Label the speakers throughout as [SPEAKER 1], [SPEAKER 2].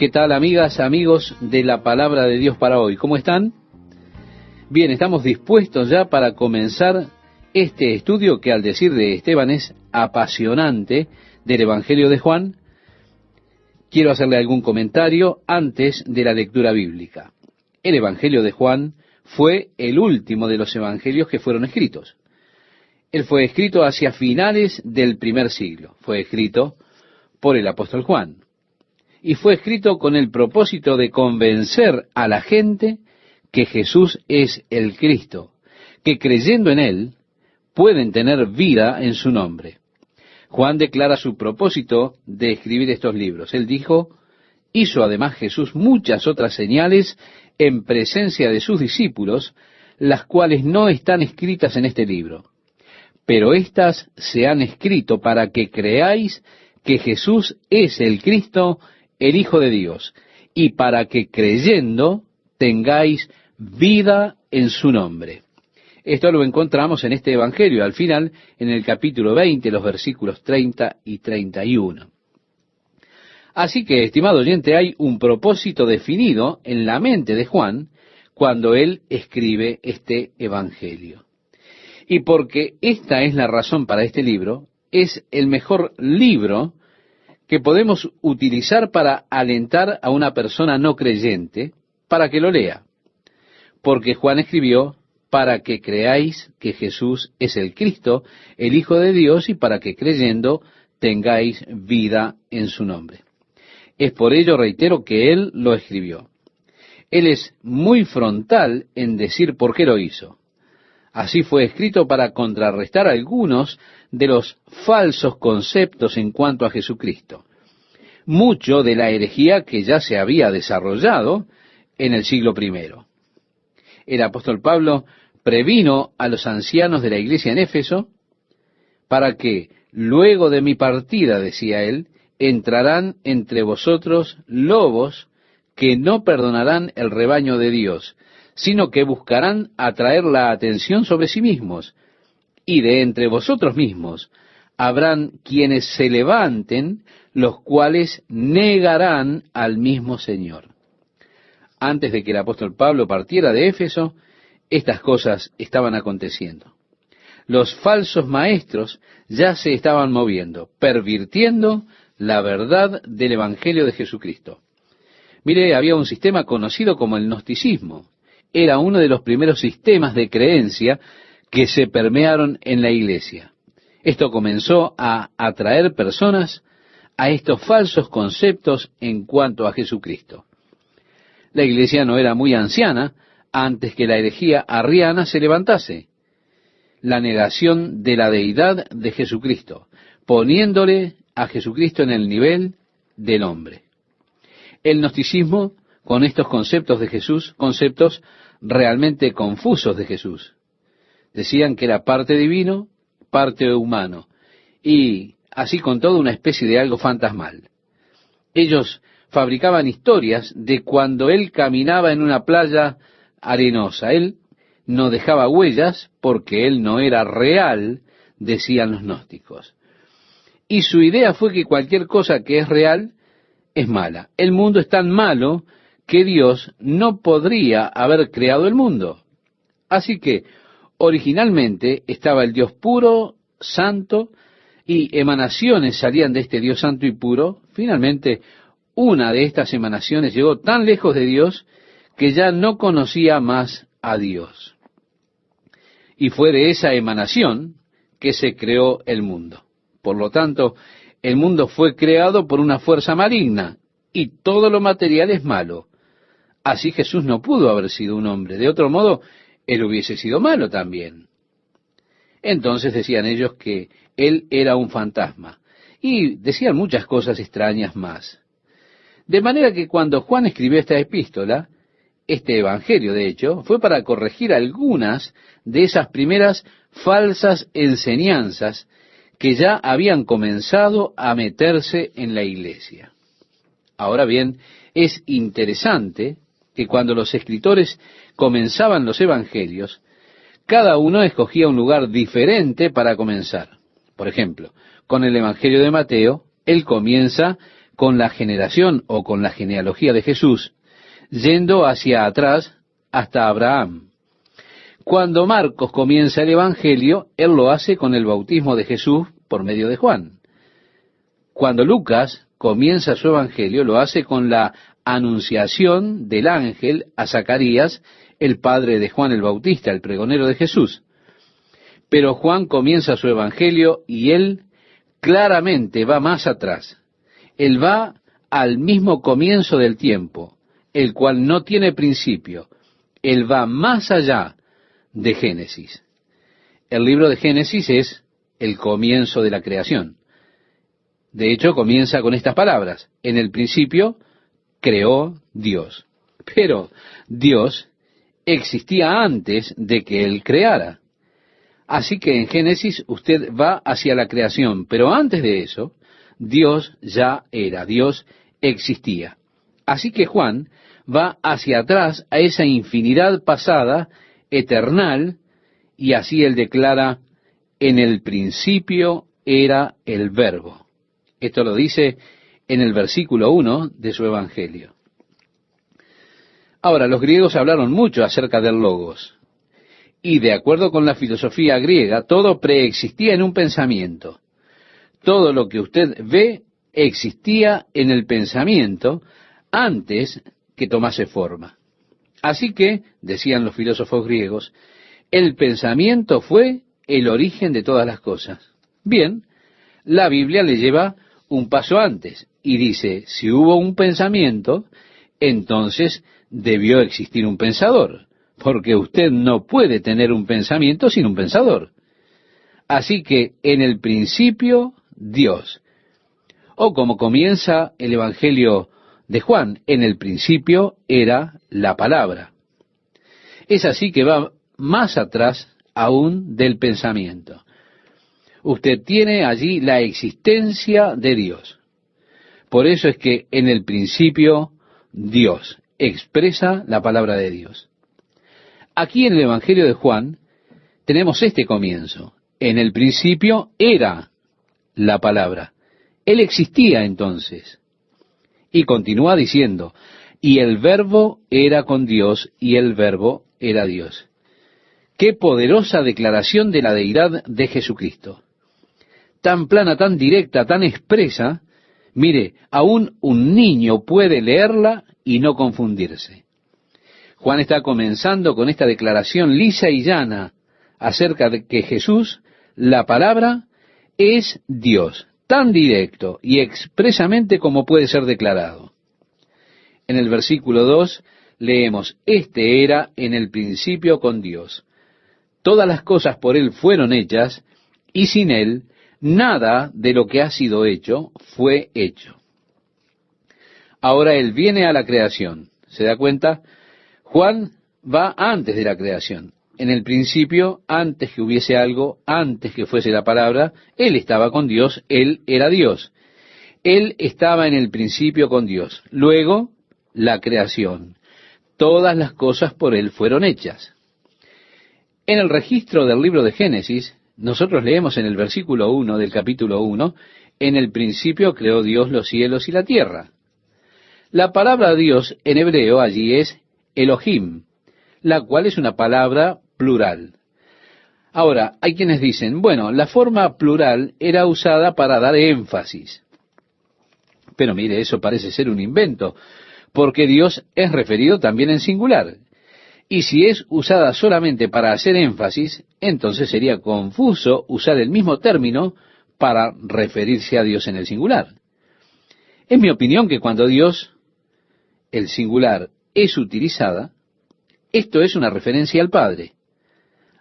[SPEAKER 1] ¿Qué tal, amigas, amigos de la Palabra de Dios para hoy? ¿Cómo están? Bien, estamos dispuestos ya para comenzar este estudio que, al decir de Esteban, es apasionante, del Evangelio de Juan. Quiero hacerle algún comentario antes de la lectura bíblica. El Evangelio de Juan fue el último de los evangelios que fueron escritos. Él fue escrito hacia finales del primer siglo. Fue escrito por el apóstol Juan. Y fue escrito con el propósito de convencer a la gente que Jesús es el Cristo, que creyendo en Él pueden tener vida en su nombre. Juan declara su propósito de escribir estos libros. Él dijo, hizo además Jesús muchas otras señales en presencia de sus discípulos, las cuales no están escritas en este libro. Pero éstas se han escrito para que creáis que Jesús es el Cristo, el Hijo de Dios, y para que creyendo tengáis vida en su nombre. Esto lo encontramos en este Evangelio, al final, en el capítulo 20, los versículos 30 y 31. Así que, estimado oyente, hay un propósito definido en la mente de Juan cuando él escribe este Evangelio. Y porque esta es la razón para este libro, es el mejor libro que podemos utilizar para alentar a una persona no creyente para que lo lea. Porque Juan escribió para que creáis que Jesús es el Cristo, el Hijo de Dios, y para que creyendo tengáis vida en su nombre. Es por ello, reitero, que él lo escribió. Él es muy frontal en decir por qué lo hizo. Así fue escrito para contrarrestar algunos de los falsos conceptos en cuanto a Jesucristo. Mucho de la herejía que ya se había desarrollado en el siglo I. El apóstol Pablo previno a los ancianos de la iglesia en Éfeso para que, luego de mi partida, decía él, entrarán entre vosotros lobos que no perdonarán el rebaño de Dios, sino que buscarán atraer la atención sobre sí mismos, y de entre vosotros mismos habrán quienes se levanten, los cuales negarán al mismo Señor. Antes de que el apóstol Pablo partiera de Éfeso, estas cosas estaban aconteciendo. Los falsos maestros ya se estaban moviendo, pervirtiendo la verdad del Evangelio de Jesucristo. Mire, había un sistema conocido como el gnosticismo. Era uno de los primeros sistemas de creencia que se permearon en la iglesia. Esto comenzó a atraer personas a estos falsos conceptos en cuanto a Jesucristo. La iglesia no era muy anciana antes que la herejía arriana se levantase, la negación de la deidad de Jesucristo, poniéndole a Jesucristo en el nivel del hombre. El gnosticismo, con estos conceptos de Jesús, conceptos realmente confusos de Jesús, decían que era parte divino, parte humano, y así con toda una especie de algo fantasmal. Ellos fabricaban historias de cuando él caminaba en una playa arenosa. Él no dejaba huellas porque él no era real, decían los gnósticos. Y su idea fue que cualquier cosa que es real es mala. El mundo es tan malo que Dios no podría haber creado el mundo. Así que originalmente estaba el Dios puro, santo, y emanaciones salían de este Dios santo y puro. Finalmente, una de estas emanaciones llegó tan lejos de Dios que ya no conocía más a Dios. Y fue de esa emanación que se creó el mundo. Por lo tanto, el mundo fue creado por una fuerza maligna, y todo lo material es malo. Así Jesús no pudo haber sido un hombre. De otro modo, él hubiese sido malo también. Entonces decían ellos que él era un fantasma. Y decían muchas cosas extrañas más. De manera que cuando Juan escribió esta epístola, este evangelio de hecho, fue para corregir algunas de esas primeras falsas enseñanzas que ya habían comenzado a meterse en la iglesia. Ahora bien, es interesante que cuando los escritores comenzaban los evangelios, cada uno escogía un lugar diferente para comenzar. Por ejemplo, con el Evangelio de Mateo, él comienza con la generación o con la genealogía de Jesús, yendo hacia atrás hasta Abraham. Cuando Marcos comienza el Evangelio, él lo hace con el bautismo de Jesús por medio de Juan. Cuando Lucas comienza su Evangelio, lo hace con la anunciación del ángel a Zacarías, el padre de Juan el Bautista, el pregonero de Jesús. Pero Juan comienza su Evangelio y él claramente va más atrás. Él va al mismo comienzo del tiempo, el cual no tiene principio. Él va más allá de Génesis. El libro de Génesis es el comienzo de la creación. De hecho, comienza con estas palabras: en el principio creó Dios. Pero Dios existía antes de que Él creara. Así que en Génesis usted va hacia la creación, pero antes de eso, Dios ya era, Dios existía. Así que Juan va hacia atrás a esa infinidad pasada, eternal, y así él declara: en el principio era el Verbo. Esto lo dice en el versículo 1 de su Evangelio. Ahora, los griegos hablaron mucho acerca del Logos, y de acuerdo con la filosofía griega, todo preexistía en un pensamiento. Todo lo que usted ve existía en el pensamiento antes que tomase forma. Así que, decían los filósofos griegos, el pensamiento fue el origen de todas las cosas. Bien, la Biblia le lleva un paso antes y dice: si hubo un pensamiento, entonces debió existir un pensador, porque usted no puede tener un pensamiento sin un pensador. Así que en el principio, Dios. O como comienza el Evangelio de Juan, en el principio era la palabra. Es así que va más atrás aún del pensamiento. Usted tiene allí la existencia de Dios. Por eso es que en el principio Dios expresa la palabra de Dios. Aquí en el Evangelio de Juan tenemos este comienzo: en el principio era la palabra. Él existía entonces. Y continúa diciendo: y el Verbo era con Dios, y el Verbo era Dios. Qué poderosa declaración de la deidad de Jesucristo. Tan plana, tan directa, tan expresa. Mire, aún un niño puede leerla y no confundirse. Juan está comenzando con esta declaración lisa y llana acerca de que Jesús, la palabra, es Dios, tan directo y expresamente como puede ser declarado. En el versículo 2 leemos: este era en el principio con Dios. Todas las cosas por Él fueron hechas, y sin Él nada de lo que ha sido hecho fue hecho. Ahora Él viene a la creación. ¿Se da cuenta? Juan va antes de la creación. En el principio, antes que hubiese algo, antes que fuese la palabra, Él estaba con Dios, Él era Dios. Él estaba en el principio con Dios. Luego, la creación. Todas las cosas por Él fueron hechas. En el registro del libro de Génesis, nosotros leemos en el versículo 1 del capítulo 1, en el principio creó Dios los cielos y la tierra. La palabra Dios en hebreo allí es Elohim, la cual es una palabra plural. Ahora, hay quienes dicen: bueno, la forma plural era usada para dar énfasis. Pero mire, eso parece ser un invento, porque Dios es referido también en singular. Y si es usada solamente para hacer énfasis, entonces sería confuso usar el mismo término para referirse a Dios en el singular. Es mi opinión que cuando Dios, el singular, es utilizada, esto es una referencia al Padre.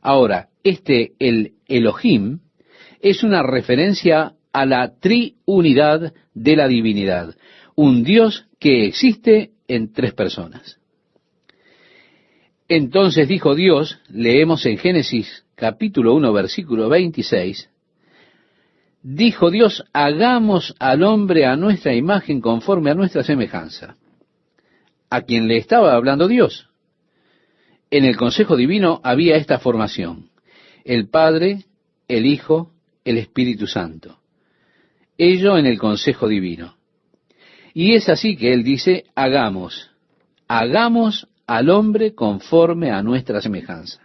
[SPEAKER 1] Ahora, el Elohim, es una referencia a la triunidad de la divinidad, un Dios que existe en tres personas. Entonces dijo Dios, leemos en Génesis capítulo 1, versículo 26, dijo Dios: hagamos al hombre a nuestra imagen, conforme a nuestra semejanza. ¿A quién le estaba hablando Dios? En el consejo divino había esta formación: el Padre, el Hijo, el Espíritu Santo. Ello en el consejo divino. Y es así que él dice, hagamos al hombre conforme a nuestra semejanza.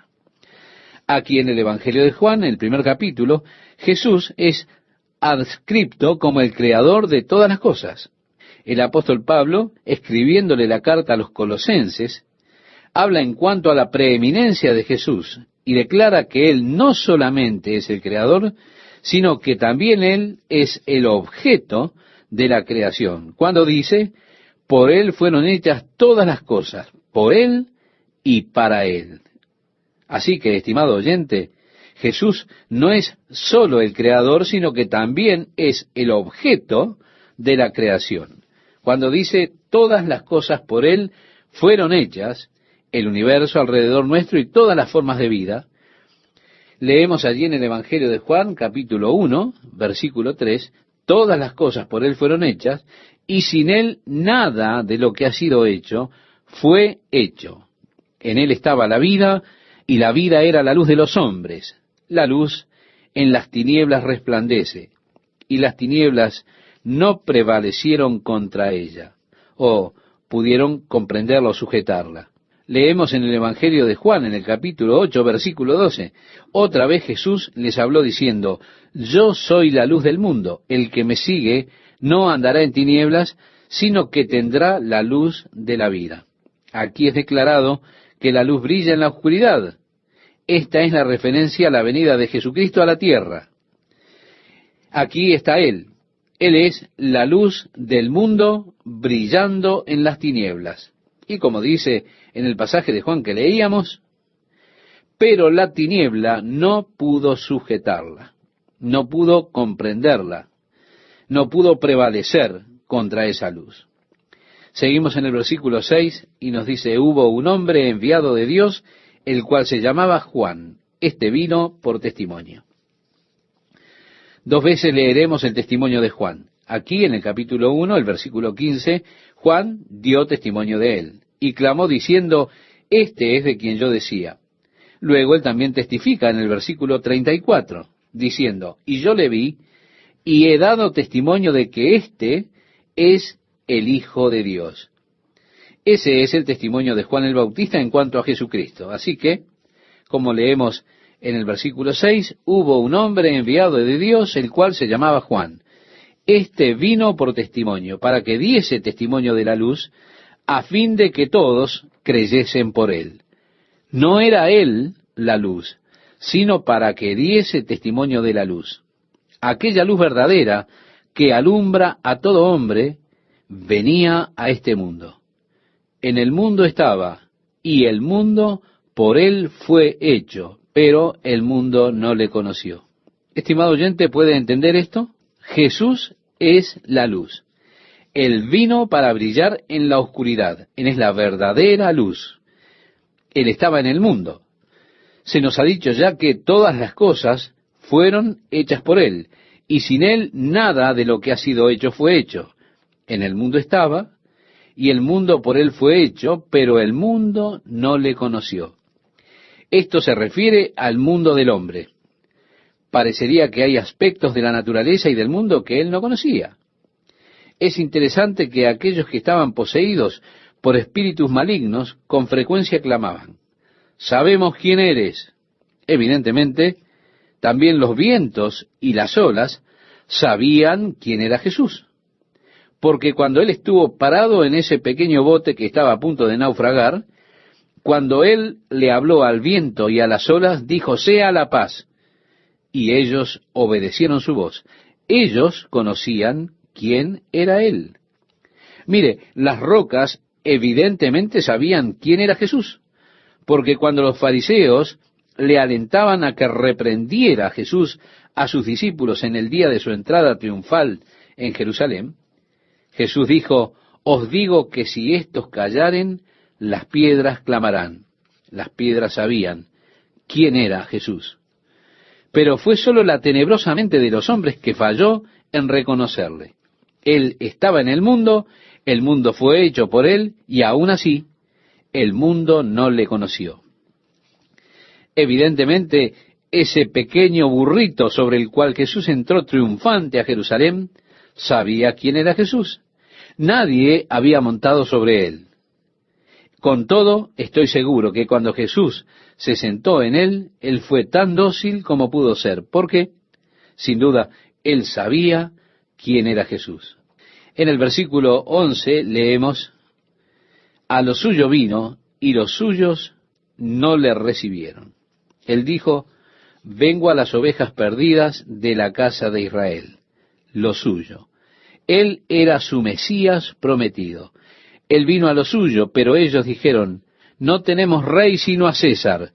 [SPEAKER 1] Aquí en el Evangelio de Juan, en el primer capítulo, Jesús es adscripto como el creador de todas las cosas. El apóstol Pablo, escribiéndole la carta a los colosenses, habla en cuanto a la preeminencia de Jesús y declara que Él no solamente es el creador, sino que también Él es el objeto de la creación. Cuando dice, por Él fueron hechas todas las cosas, por Él y para Él. Así que, estimado oyente, Jesús no es solo el creador, sino que también es el objeto de la creación. Cuando dice, todas las cosas por Él fueron hechas, el universo alrededor nuestro y todas las formas de vida, leemos allí en el Evangelio de Juan, capítulo 1, versículo 3, todas las cosas por Él fueron hechas, y sin Él nada de lo que ha sido hecho fue hecho. En Él estaba la vida, y la vida era la luz de los hombres. La luz en las tinieblas resplandece, y las tinieblas no prevalecieron contra ella, o pudieron comprenderla o sujetarla. Leemos en el Evangelio de Juan, en el capítulo 8, versículo 12, otra vez Jesús les habló diciendo, yo soy la luz del mundo, el que me sigue no andará en tinieblas, sino que tendrá la luz de la vida. Aquí es declarado que la luz brilla en la oscuridad. Esta es la referencia a la venida de Jesucristo a la tierra. Aquí está Él. Él es la luz del mundo brillando en las tinieblas. Y como dice en el pasaje de Juan que leíamos, pero la tiniebla no pudo sujetarla, no pudo comprenderla, no pudo prevalecer contra esa luz. Seguimos en el versículo 6 y nos dice, hubo un hombre enviado de Dios, el cual se llamaba Juan. Este vino por testimonio. 2 veces leeremos el testimonio de Juan. Aquí en el capítulo 1, el versículo 15, Juan dio testimonio de él y clamó diciendo, este es de quien yo decía. Luego él también testifica en el versículo 34, diciendo, y yo le vi y he dado testimonio de que este es el Hijo de Dios. Ese es el testimonio de Juan el Bautista en cuanto a Jesucristo. Así que, como leemos en el versículo 6, hubo un hombre enviado de Dios, el cual se llamaba Juan. Este vino por testimonio, para que diese testimonio de la luz, a fin de que todos creyesen por él. No era él la luz, sino para que diese testimonio de la luz. Aquella luz verdadera que alumbra a todo hombre, venía a este mundo. En el mundo estaba, y el mundo por él fue hecho, pero el mundo no le conoció. Estimado oyente, ¿puede entender esto? Jesús es la luz. Él vino para brillar en la oscuridad. Él es la verdadera luz. Él estaba en el mundo. Se nos ha dicho ya que todas las cosas fueron hechas por Él, y sin Él nada de lo que ha sido hecho fue hecho. En el mundo estaba, y el mundo por Él fue hecho, pero el mundo no le conoció. Esto se refiere al mundo del hombre. Parecería que hay aspectos de la naturaleza y del mundo que Él no conocía. Es interesante que aquellos que estaban poseídos por espíritus malignos con frecuencia clamaban, sabemos quién eres. Evidentemente, también los vientos y las olas sabían quién era Jesús. Porque cuando Él estuvo parado en ese pequeño bote que estaba a punto de naufragar, cuando Él le habló al viento y a las olas, dijo, sea la paz. Y ellos obedecieron su voz. Ellos conocían quién era Él. Mire, las rocas evidentemente sabían quién era Jesús, porque cuando los fariseos le alentaban a que reprendiera a Jesús a sus discípulos en el día de su entrada triunfal en Jerusalén, Jesús dijo, os digo que si éstos callaren, las piedras clamarán. Las piedras sabían quién era Jesús. Pero fue sólo la tenebrosa mente de los hombres que falló en reconocerle. Él estaba en el mundo fue hecho por Él, y aún así, el mundo no le conoció. Evidentemente, ese pequeño burrito sobre el cual Jesús entró triunfante a Jerusalén, sabía quién era Jesús. Nadie había montado sobre él. Con todo, estoy seguro que cuando Jesús se sentó en él, él fue tan dócil como pudo ser. ¿Por qué? Sin duda, él sabía quién era Jesús. En el versículo 11 leemos: a lo suyo vino, y los suyos no le recibieron. Él dijo: vengo a las ovejas perdidas de la casa de Israel. Lo suyo. Él era su Mesías prometido. Él vino a lo suyo, pero ellos dijeron: no tenemos rey sino a César.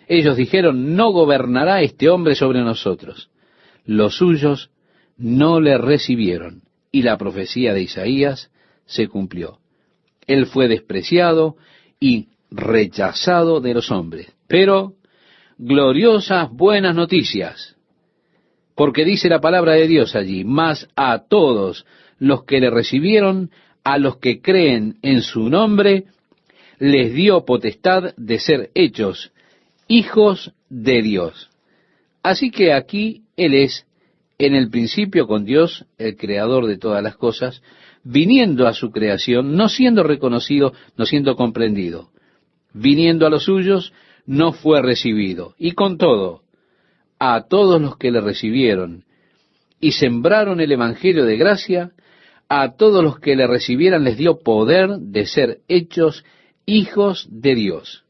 [SPEAKER 1] Ellos dijeron: no gobernará este hombre sobre nosotros. Los suyos no le recibieron, y la profecía de Isaías se cumplió. Él fue despreciado y rechazado de los hombres. Pero gloriosas buenas noticias, porque dice la palabra de Dios allí: mas a todos los que le recibieron, a los que creen en su nombre, les dio potestad de ser hechos hijos de Dios. Así que aquí Él es en el principio con Dios, el creador de todas las cosas, viniendo a su creación, no siendo reconocido, no siendo comprendido. Viniendo a los suyos, no fue recibido. Y con todo, a todos los que le recibieron y sembraron el evangelio de gracia, a todos los que le recibieran les dio poder de ser hechos hijos de Dios.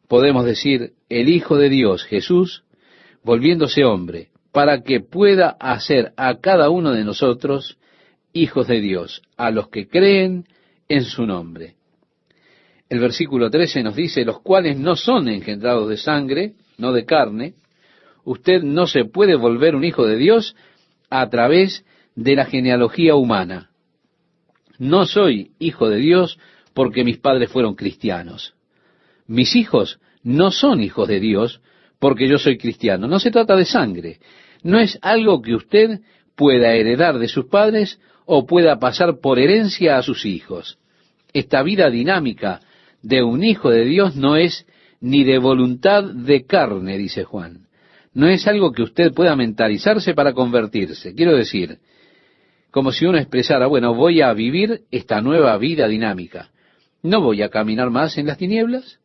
[SPEAKER 1] Podemos decir, el Hijo de Dios, Jesús, volviéndose hombre, para que pueda hacer a cada uno de nosotros hijos de Dios, a los que creen en su nombre. El versículo 13 nos dice: los cuales no son engendrados de sangre, no de carne. Usted no se puede volver un hijo de Dios a través de la genealogía humana. No soy hijo de Dios porque mis padres fueron cristianos. Mis hijos no son hijos de Dios porque yo soy cristiano. No se trata de sangre. No es algo que usted pueda heredar de sus padres o pueda pasar por herencia a sus hijos. Esta vida dinámica de un hijo de Dios no es ni de voluntad de carne, dice Juan. No es algo que usted pueda mentalizarse para convertirse. Quiero decir, como si uno expresara: bueno, voy a vivir esta nueva vida dinámica. No voy a caminar más en las tinieblas.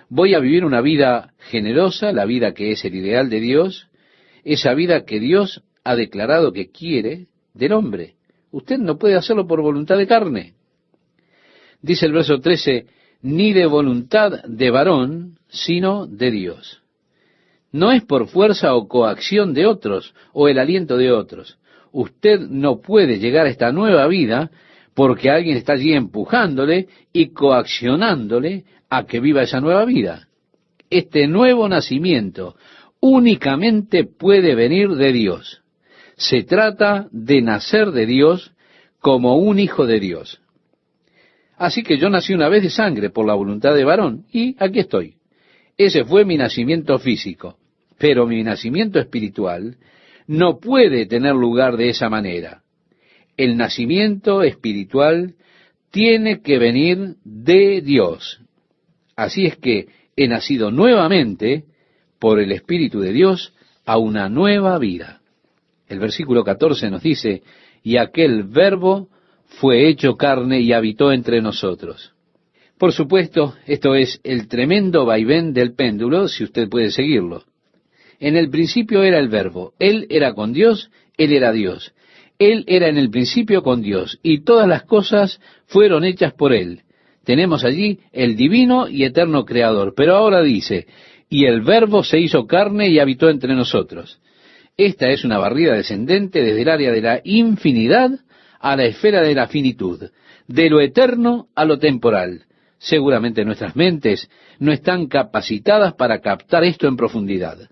[SPEAKER 1] Voy a vivir una vida generosa, la vida que es el ideal de Dios, esa vida que Dios ha declarado que quiere del hombre. Usted no puede hacerlo por voluntad de carne. Dice el verso 13: ni de voluntad de varón, sino de Dios. No es por fuerza o coacción de otros, o el aliento de otros. Usted no puede llegar a esta nueva vida porque alguien está allí empujándole y coaccionándole a que viva esa nueva vida. Este nuevo nacimiento únicamente puede venir de Dios. Se trata de nacer de Dios como un hijo de Dios. Así que yo nací una vez de sangre por la voluntad de varón, y aquí estoy. Ese fue mi nacimiento físico, pero mi nacimiento espiritual no puede tener lugar de esa manera. El nacimiento espiritual tiene que venir de Dios. Así es que he nacido nuevamente por el Espíritu de Dios a una nueva vida. El versículo 14 nos dice: y aquel Verbo fue hecho carne y habitó entre nosotros. Por supuesto, esto es el tremendo vaivén del péndulo, si usted puede seguirlo. En el principio era el Verbo. Él era con Dios, Él era Dios. Él era en el principio con Dios, y todas las cosas fueron hechas por Él. Tenemos allí el divino y eterno Creador. Pero ahora dice: y el Verbo se hizo carne y habitó entre nosotros. Esta es una barrida descendente desde el área de la infinidad a la esfera de la finitud, de lo eterno a lo temporal. Seguramente nuestras mentes no están capacitadas para captar esto en profundidad.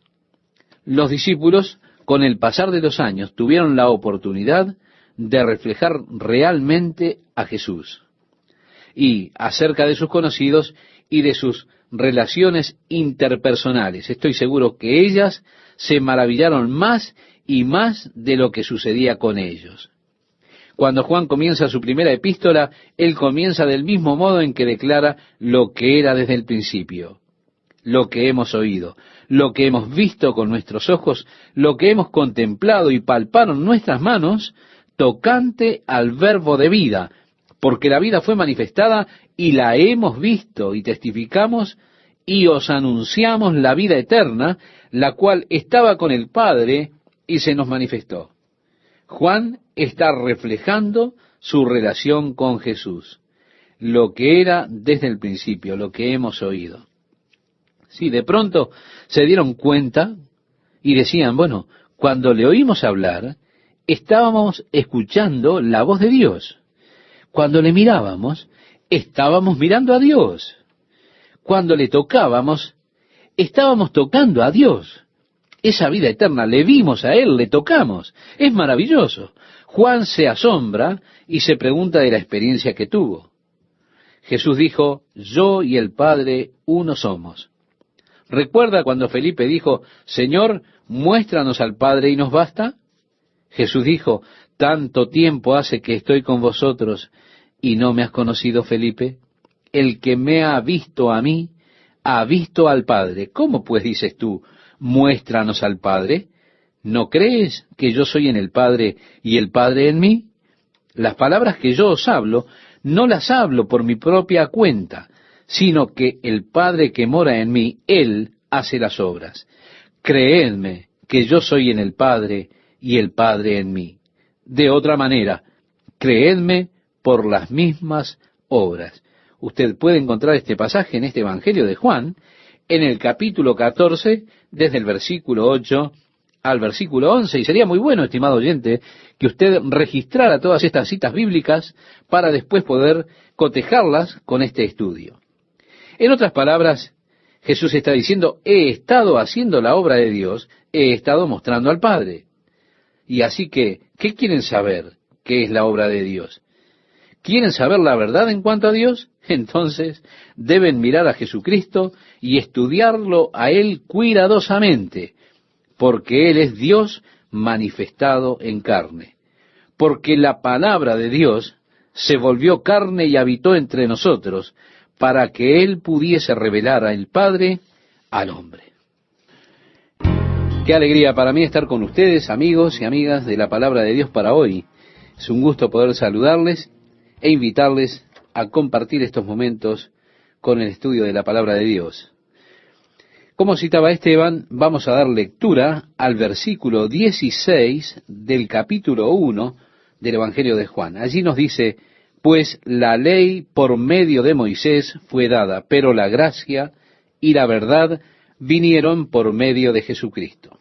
[SPEAKER 1] Los discípulos, con el pasar de los años, tuvieron la oportunidad de reflejar realmente a Jesús. Y acerca de sus conocidos y de sus relaciones interpersonales, estoy seguro que ellas se maravillaron más y más de lo que sucedía con ellos. Cuando Juan comienza su primera epístola, él comienza del mismo modo en que declara lo que era desde el principio, lo que hemos oído, lo que hemos visto con nuestros ojos, lo que hemos contemplado y palparon nuestras manos, tocante al verbo de vida, porque la vida fue manifestada y la hemos visto y testificamos y os anunciamos la vida eterna, la cual estaba con el Padre y se nos manifestó. Juan está reflejando su relación con Jesús, lo que era desde el principio, lo que hemos oído. Sí, de pronto se dieron cuenta y decían, bueno, cuando le oímos hablar, estábamos escuchando la voz de Dios. Cuando le mirábamos, estábamos mirando a Dios. Cuando le tocábamos, estábamos tocando a Dios. Esa vida eterna, le vimos a Él, le tocamos. Es maravilloso. Juan se asombra y se pregunta de la experiencia que tuvo. Jesús dijo, yo y el Padre uno somos. ¿Recuerda cuando Felipe dijo, Señor, muéstranos al Padre y nos basta? Jesús dijo, tanto tiempo hace que estoy con vosotros y no me has conocido, Felipe. El que me ha visto a mí, ha visto al Padre. ¿Cómo pues dices tú, muéstranos al Padre? ¿No crees que yo soy en el Padre y el Padre en mí? Las palabras que yo os hablo, no las hablo por mi propia cuenta, sino que el Padre que mora en mí, Él hace las obras. Creedme que yo soy en el Padre y el Padre en mí. De otra manera, creedme por las mismas obras. Usted puede encontrar este pasaje en este Evangelio de Juan, en el capítulo 14, desde el versículo 8 al versículo 11, y sería muy bueno, estimado oyente, que usted registrara todas estas citas bíblicas para después poder cotejarlas con este estudio. En otras palabras, Jesús está diciendo, he estado haciendo la obra de Dios, he estado mostrando al Padre. Y así que, ¿qué quieren saber? ¿Qué es la obra de Dios? ¿Quieren saber la verdad en cuanto a Dios? Entonces deben mirar a Jesucristo y estudiarlo a Él cuidadosamente, porque Él es Dios manifestado en carne. Porque la palabra de Dios se volvió carne y habitó entre nosotros, para que Él pudiese revelar al Padre al hombre. Qué alegría para mí estar con ustedes, amigos y amigas de la palabra de Dios para hoy. Es un gusto poder saludarles e invitarles a compartir estos momentos con el estudio de la palabra de Dios. Como citaba Esteban, vamos a dar lectura al versículo 16 del capítulo 1 del Evangelio de Juan. Allí nos dice, pues la ley por medio de Moisés fue dada, pero la gracia y la verdad vinieron por medio de Jesucristo.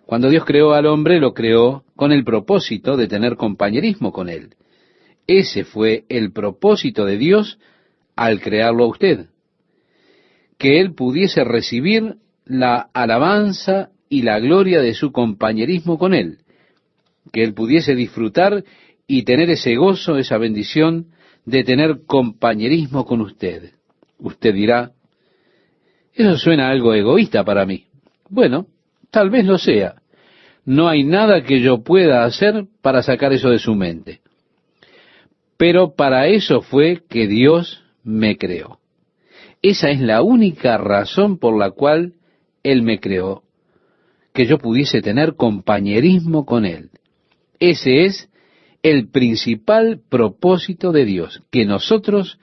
[SPEAKER 1] Cuando Dios creó al hombre, lo creó con el propósito de tener compañerismo con Él. Ese fue el propósito de Dios al crearlo a usted. Que Él pudiese recibir la alabanza y la gloria de su compañerismo con Él. Que Él pudiese disfrutar y tener ese gozo, esa bendición de tener compañerismo con usted. Usted dirá, eso suena algo egoísta para mí. Bueno, tal vez lo sea. No hay nada que yo pueda hacer para sacar eso de su mente. Pero para eso fue que Dios me creó. Esa es la única razón por la cual Él me creó, que yo pudiese tener compañerismo con Él. Ese es el principal propósito de Dios, que nosotros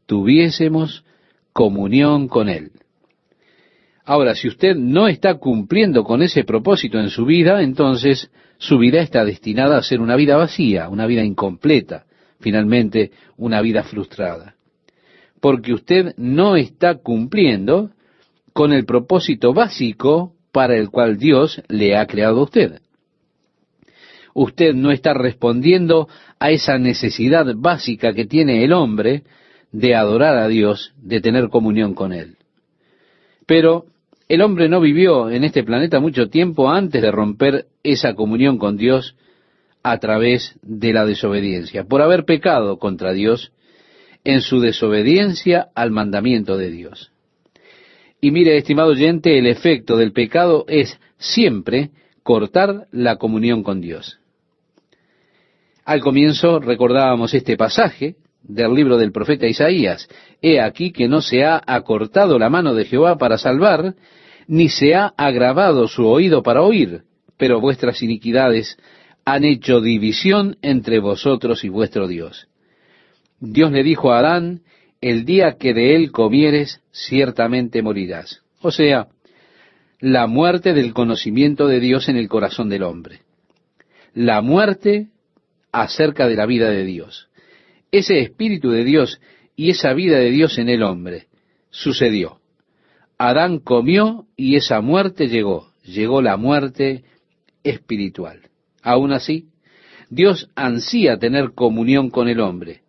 [SPEAKER 1] tuviésemos comunión con Él. Ahora, si usted no está cumpliendo con ese propósito en su vida, entonces su vida está destinada a ser una vida vacía, una vida incompleta, finalmente una vida frustrada. Porque usted no está cumpliendo con el propósito básico para el cual Dios le ha creado a usted. Usted no está respondiendo a esa necesidad básica que tiene el hombre de adorar a Dios, de tener comunión con Él. Pero el hombre no vivió en este planeta mucho tiempo antes de romper esa comunión con Dios a través de la desobediencia, por haber pecado contra Dios en su desobediencia al mandamiento de Dios. Y mire, estimado oyente, el efecto del pecado es siempre cortar la comunión con Dios. Al comienzo recordábamos este pasaje del libro del profeta Isaías. He aquí que no se ha acortado la mano de Jehová para salvar, ni se ha agravado su oído para oír, pero vuestras iniquidades han hecho división entre vosotros y vuestro Dios. Dios le dijo a Adán, el día que de él comieres, ciertamente morirás. O sea, la muerte del conocimiento de Dios en el corazón del hombre. La muerte acerca de la vida de Dios. Ese Espíritu de Dios y esa vida de Dios en el hombre sucedió. Adán comió y esa muerte llegó la muerte espiritual. Aún así, Dios ansía tener comunión con el hombre,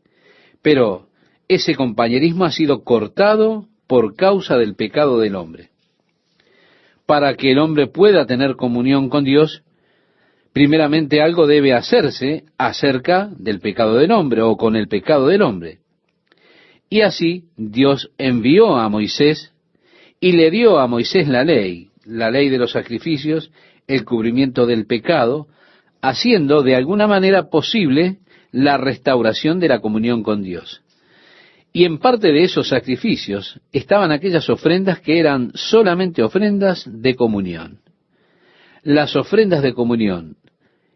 [SPEAKER 1] pero ese compañerismo ha sido cortado por causa del pecado del hombre. Para que el hombre pueda tener comunión con Dios, primeramente algo debe hacerse acerca del pecado del hombre o con el pecado del hombre. Y así Dios envió a Moisés y le dio a Moisés la ley de los sacrificios, el cubrimiento del pecado, haciendo de alguna manera posible la restauración de la comunión con Dios. Y en parte de esos sacrificios estaban aquellas ofrendas que eran solamente ofrendas de comunión. Las ofrendas de comunión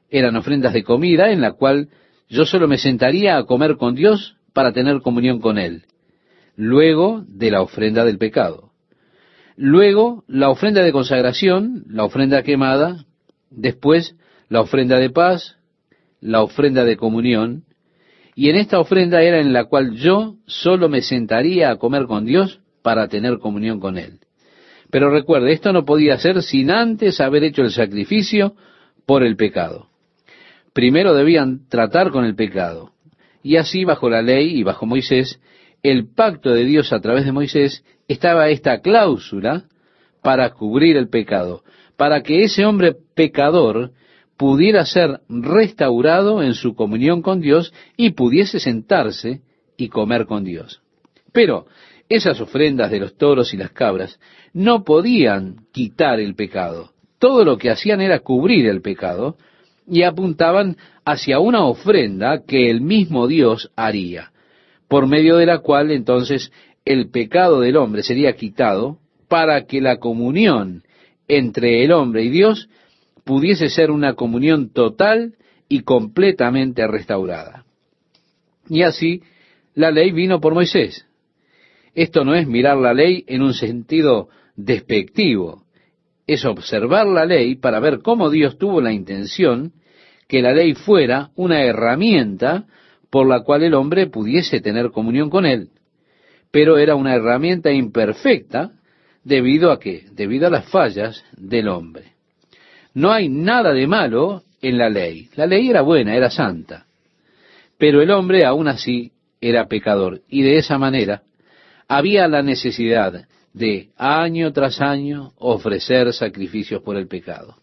[SPEAKER 1] eran ofrendas de comida en la cual yo solo me sentaría a comer con Dios para tener comunión con Él. Luego de la ofrenda del pecado. Luego la ofrenda de consagración, la ofrenda quemada. Después la ofrenda de paz, la ofrenda de comunión. Y en esta ofrenda era en la cual yo solo me sentaría a comer con Dios para tener comunión con Él. Pero recuerde, esto no podía ser sin antes haber hecho el sacrificio por el pecado. Primero debían tratar con el pecado. Y así, bajo la ley y bajo Moisés, el pacto de Dios a través de Moisés, estaba esta cláusula para cubrir el pecado, para que ese hombre pecador pudiera ser restaurado en su comunión con Dios y pudiese sentarse y comer con Dios. Pero esas ofrendas de los toros y las cabras no podían quitar el pecado. Todo lo que hacían era cubrir el pecado y apuntaban hacia una ofrenda que el mismo Dios haría, por medio de la cual entonces el pecado del hombre sería quitado para que la comunión entre el hombre y Dios pudiese ser una comunión total y completamente restaurada. Y así la ley vino por Moisés. Esto no es mirar la ley en un sentido despectivo, es observar la ley para ver cómo Dios tuvo la intención que la ley fuera una herramienta por la cual el hombre pudiese tener comunión con Él. Pero era una herramienta imperfecta, ¿debido a qué? Debido a las fallas del hombre. No hay nada de malo en la ley. La ley era buena, era santa. Pero el hombre aún así era pecador. Y de esa manera había la necesidad de año tras año ofrecer sacrificios por el pecado.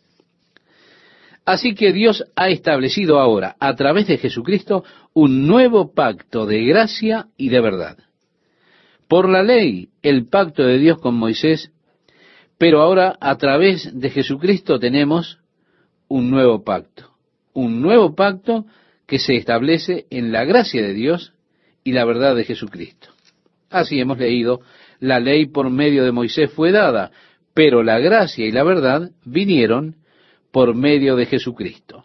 [SPEAKER 1] Así que Dios ha establecido ahora, a través de Jesucristo, un nuevo pacto de gracia y de verdad. Por la ley, el pacto de Dios con Moisés, pero ahora a través de Jesucristo tenemos un nuevo pacto que se establece en la gracia de Dios y la verdad de Jesucristo. Así hemos leído, la ley por medio de Moisés fue dada, pero la gracia y la verdad vinieron por medio de Jesucristo.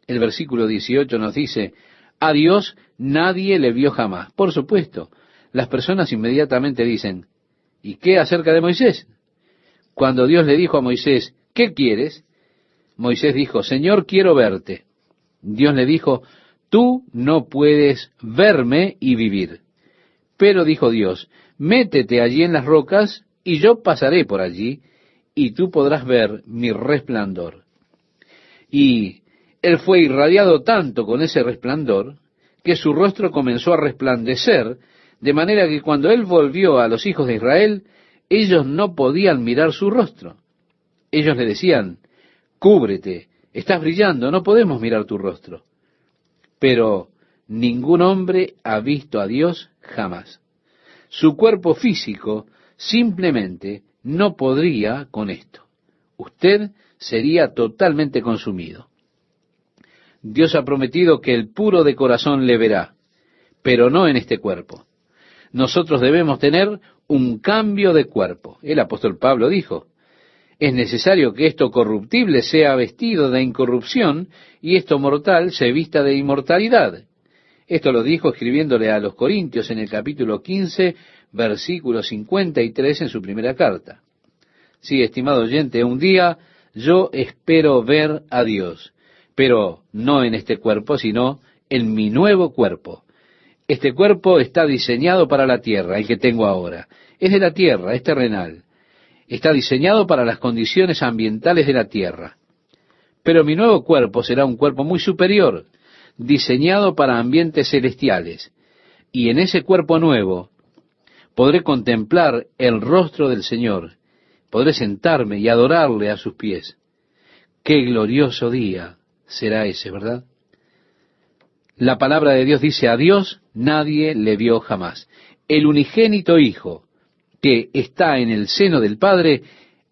[SPEAKER 1] El versículo 18 nos dice, a Dios nadie le vio jamás. Por supuesto, las personas inmediatamente dicen, ¿y qué acerca de Moisés? Cuando Dios le dijo a Moisés, ¿qué quieres? Moisés dijo, Señor, quiero verte. Dios le dijo, tú no puedes verme y vivir. Pero dijo Dios, métete allí en las rocas y yo pasaré por allí y tú podrás ver mi resplandor. Y él fue irradiado tanto con ese resplandor que su rostro comenzó a resplandecer, de manera que cuando él volvió a los hijos de Israel, ellos no podían mirar su rostro. Ellos le decían, cúbrete, estás brillando, no podemos mirar tu rostro. Pero ningún hombre ha visto a Dios jamás. Su cuerpo físico simplemente no podría con esto. Usted sería totalmente consumido. Dios ha prometido que el puro de corazón le verá, pero no en este cuerpo. Nosotros debemos tener un cambio de cuerpo. El apóstol Pablo dijo, Es necesario que esto corruptible sea vestido de incorrupción y esto mortal se vista de inmortalidad. Esto lo dijo escribiéndole a los Corintios en el capítulo 15, versículo 53 en su primera carta. Sí, estimado oyente, un día yo espero ver a Dios, pero no en este cuerpo, sino en mi nuevo cuerpo. Este cuerpo está diseñado para la tierra, el que tengo ahora. Es de la tierra, es terrenal. Está diseñado para las condiciones ambientales de la tierra. Pero mi nuevo cuerpo será un cuerpo muy superior, diseñado para ambientes celestiales. Y en ese cuerpo nuevo podré contemplar el rostro del Señor. Podré sentarme y adorarle a sus pies. Qué glorioso día será ese, ¿verdad? La palabra de Dios dice, a Dios nadie le vio jamás. El unigénito Hijo que está en el seno del Padre,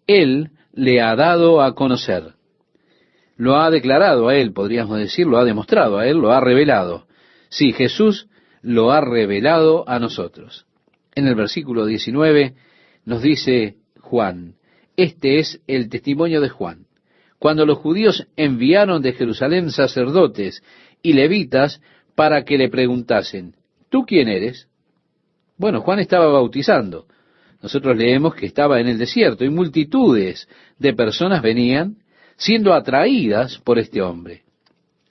[SPEAKER 1] Él le ha dado a conocer. Lo ha declarado a Él, podríamos decir, lo ha demostrado a Él, lo ha revelado. Sí, Jesús lo ha revelado a nosotros. En el versículo 19 nos dice Juan, este es el testimonio de Juan. Cuando los judíos enviaron de Jerusalén sacerdotes y levitas para que le preguntasen, ¿tú quién eres? Bueno, Juan estaba bautizando. Nosotros leemos que estaba en el desierto y multitudes de personas venían siendo atraídas por este hombre.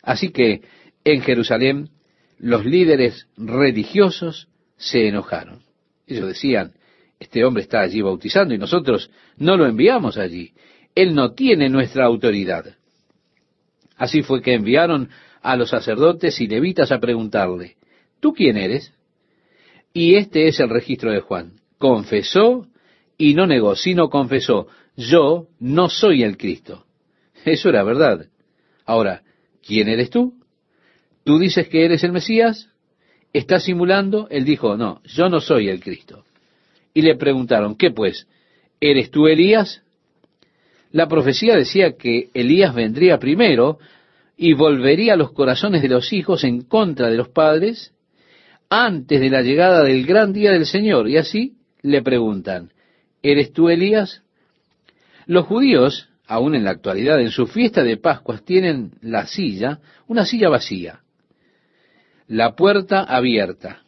[SPEAKER 1] Así que en Jerusalén los líderes religiosos se enojaron. Ellos decían, este hombre está allí bautizando y nosotros no lo enviamos allí. Él no tiene nuestra autoridad. Así fue que enviaron a los sacerdotes y levitas a preguntarle, ¿tú quién eres? Y este es el registro de Juan. Confesó y no negó, sino confesó, yo no soy el Cristo. Eso era verdad. Ahora, ¿quién eres tú? ¿Tú dices que eres el Mesías? ¿Estás simulando? Él dijo, no, yo no soy el Cristo. Y le preguntaron, ¿qué pues? ¿Eres tú Elías? La profecía decía que Elías vendría primero y volvería los corazones de los hijos en contra de los padres antes de la llegada del gran día del Señor. Y así le preguntan, ¿eres tú Elías? Los judíos, aún en la actualidad, en su fiesta de Pascuas, tienen la silla, una silla vacía, la puerta abierta.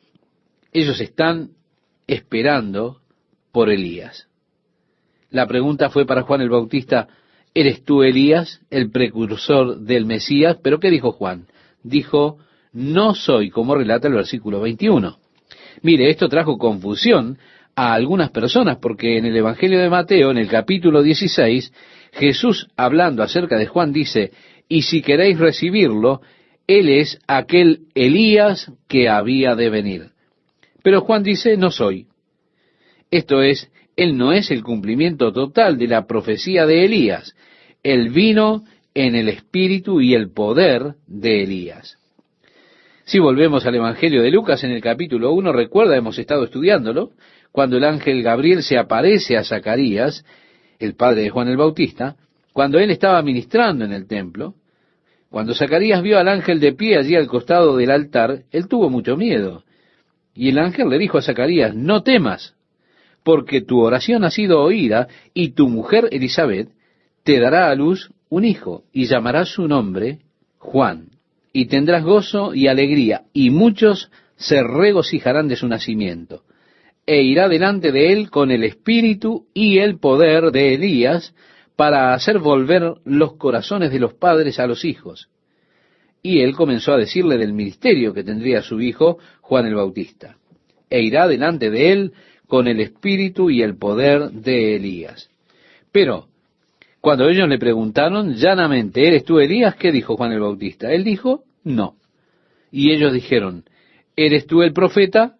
[SPEAKER 1] Ellos están esperando por Elías. La pregunta fue para Juan el Bautista, ¿eres tú Elías, el precursor del Mesías? ¿Pero qué dijo Juan? Dijo, no soy, como relata el versículo 21. Mire, esto trajo confusión a algunas personas, porque en el Evangelio de Mateo, en el capítulo 16, Jesús, hablando acerca de Juan, dice, y si queréis recibirlo, él es aquel Elías que había de venir. Pero Juan dice, no soy. Esto es, él no es el cumplimiento total de la profecía de Elías. Él vino en el espíritu y el poder de Elías. Si volvemos al Evangelio de Lucas en el capítulo 1, recuerda, hemos estado estudiándolo, cuando el ángel Gabriel se aparece a Zacarías, el padre de Juan el Bautista, cuando él estaba ministrando en el templo, cuando Zacarías vio al ángel de pie allí al costado del altar, él tuvo mucho miedo. Y el ángel le dijo a Zacarías, no temas, porque tu oración ha sido oída, y tu mujer Elizabeth te dará a luz un hijo, y llamarás su nombre Juan. Y tendrás gozo y alegría, y muchos se regocijarán de su nacimiento. E irá delante de él con el espíritu y el poder de Elías, para hacer volver los corazones de los padres a los hijos. Y él comenzó a decirle del ministerio que tendría su hijo Juan el Bautista. E irá delante de él con el espíritu y el poder de Elías. Pero, cuando ellos le preguntaron llanamente, ¿eres tú Elías? ¿Qué dijo Juan el Bautista? Él dijo, no. Y ellos dijeron, ¿eres tú el profeta?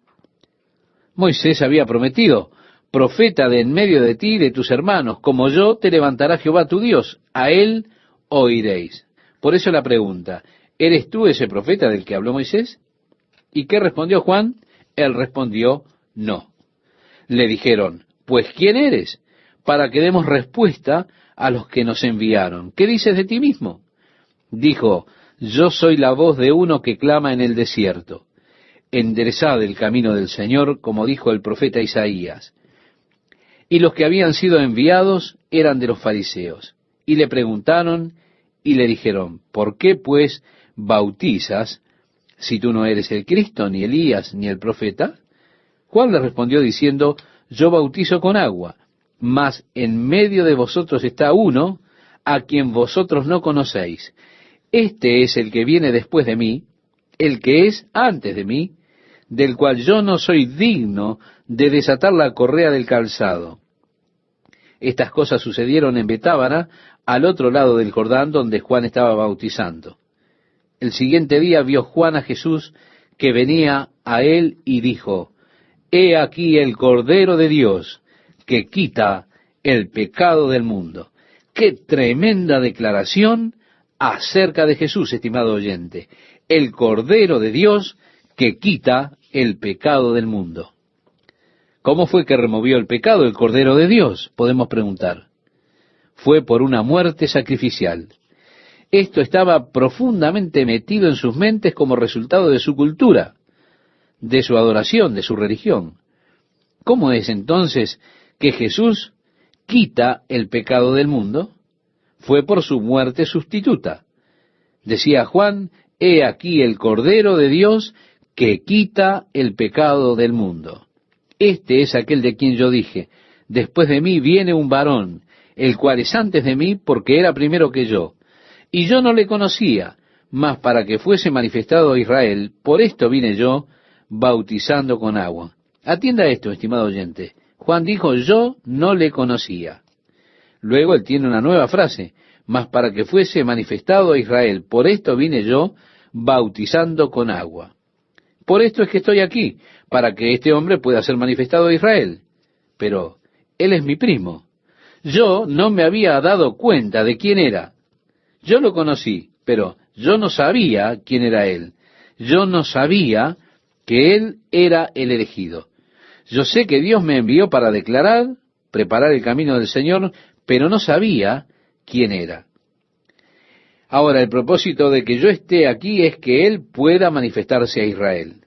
[SPEAKER 1] Moisés había prometido, profeta de en medio de ti y de tus hermanos, como yo te levantará Jehová tu Dios, a él oiréis. Por eso la pregunta, ¿eres tú ese profeta del que habló Moisés? ¿Y qué respondió Juan? Él respondió, no. Le dijeron, pues ¿quién eres? Para que demos respuesta a los que nos enviaron. ¿Qué dices de ti mismo? Dijo, yo soy la voz de uno que clama en el desierto. Enderezad el camino del Señor, como dijo el profeta Isaías. y los que habían sido enviados eran de los fariseos. Y le preguntaron y le dijeron, ¿por qué pues bautizas si tú no eres el Cristo, ni Elías, ni el profeta? Juan le respondió diciendo, yo bautizo con agua, mas en medio de vosotros está uno a quien vosotros no conocéis. Este es el que viene después de mí, el que es antes de mí, del cual yo no soy digno de desatar la correa del calzado. Estas cosas sucedieron en Betábara, al otro lado del Jordán, donde Juan estaba bautizando. El siguiente día vio Juan a Jesús que venía a él y dijo, He aquí el Cordero de Dios que quita el pecado del mundo. ¡Qué tremenda declaración acerca de Jesús, estimado oyente! El Cordero de Dios que quita el pecado del mundo. ¿Cómo fue que removió el pecado el Cordero de Dios? Podemos preguntar. Fue por una muerte sacrificial. Esto estaba profundamente metido en sus mentes como resultado de su cultura, de su adoración, de su religión. ¿Cómo es entonces que Jesús quita el pecado del mundo? Fue por su muerte sustituta. Decía Juan, He aquí el Cordero de Dios que quita el pecado del mundo. Este es aquel de quien yo dije, después de mí viene un varón, el cual es antes de mí porque era primero que yo. Y yo no le conocía, mas para que fuese manifestado a Israel, por esto vine yo bautizando con agua. Atienda esto, estimado oyente. Juan dijo, yo no le conocía. Luego él tiene una nueva frase, mas para que fuese manifestado a Israel, por esto vine yo bautizando con agua. Por esto es que estoy aquí, para que este hombre pueda ser manifestado a Israel. Pero él es mi primo. Yo no me había dado cuenta de quién era. Yo lo conocí, pero yo no sabía quién era él. Yo no sabía que él era el elegido. Yo sé que Dios me envió para declarar, preparar el camino del Señor, pero no sabía quién era. Ahora, el propósito de que yo esté aquí es que Él pueda manifestarse a Israel.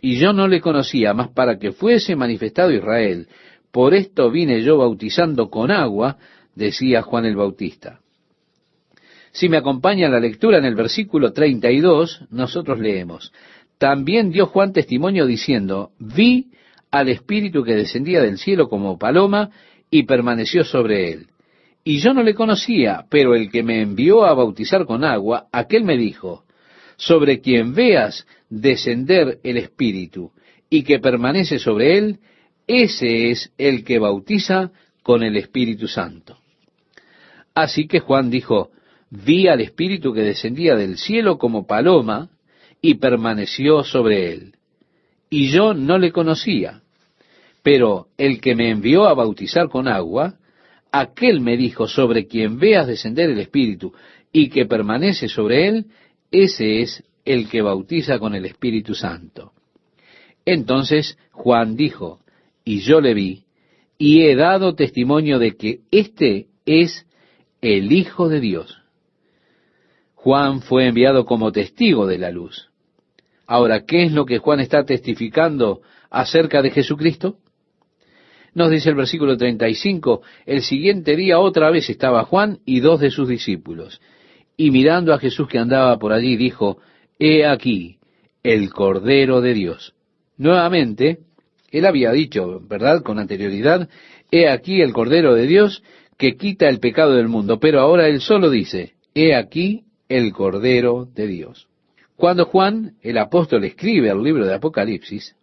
[SPEAKER 1] Y yo no le conocía, más para que fuese manifestado a Israel. Por esto vine yo bautizando con agua, decía Juan el Bautista. Si me acompaña la lectura en el versículo 32, nosotros leemos, También dio Juan testimonio diciendo, Vi al Espíritu que descendía del cielo como paloma y permaneció sobre él. Y yo no le conocía, pero el que me envió a bautizar con agua, aquel me dijo, sobre quien veas descender el Espíritu y que permanece sobre él, ese es el que bautiza con el Espíritu Santo. Así que Juan dijo, vi al Espíritu que descendía del cielo como paloma y permaneció sobre él. Y yo no le conocía, pero el que me envió a bautizar con agua, aquel me dijo, sobre quien veas descender el Espíritu y que permanece sobre él, ese es el que bautiza con el Espíritu Santo. Entonces Juan dijo, y yo le vi, y he dado testimonio de que este es el Hijo de Dios. Juan fue enviado como testigo de la luz. Ahora, ¿qué es lo que Juan está testificando acerca de Jesucristo? Nos dice el versículo 35, el siguiente día otra vez estaba Juan y 2 de sus discípulos, y mirando a Jesús que andaba por allí, dijo, He aquí, el Cordero de Dios. Nuevamente, él había dicho, ¿verdad?, con anterioridad, He aquí el Cordero de Dios que quita el pecado del mundo, pero ahora él solo dice, He aquí el Cordero de Dios. Cuando Juan, el apóstol, escribe el libro de Apocalipsis,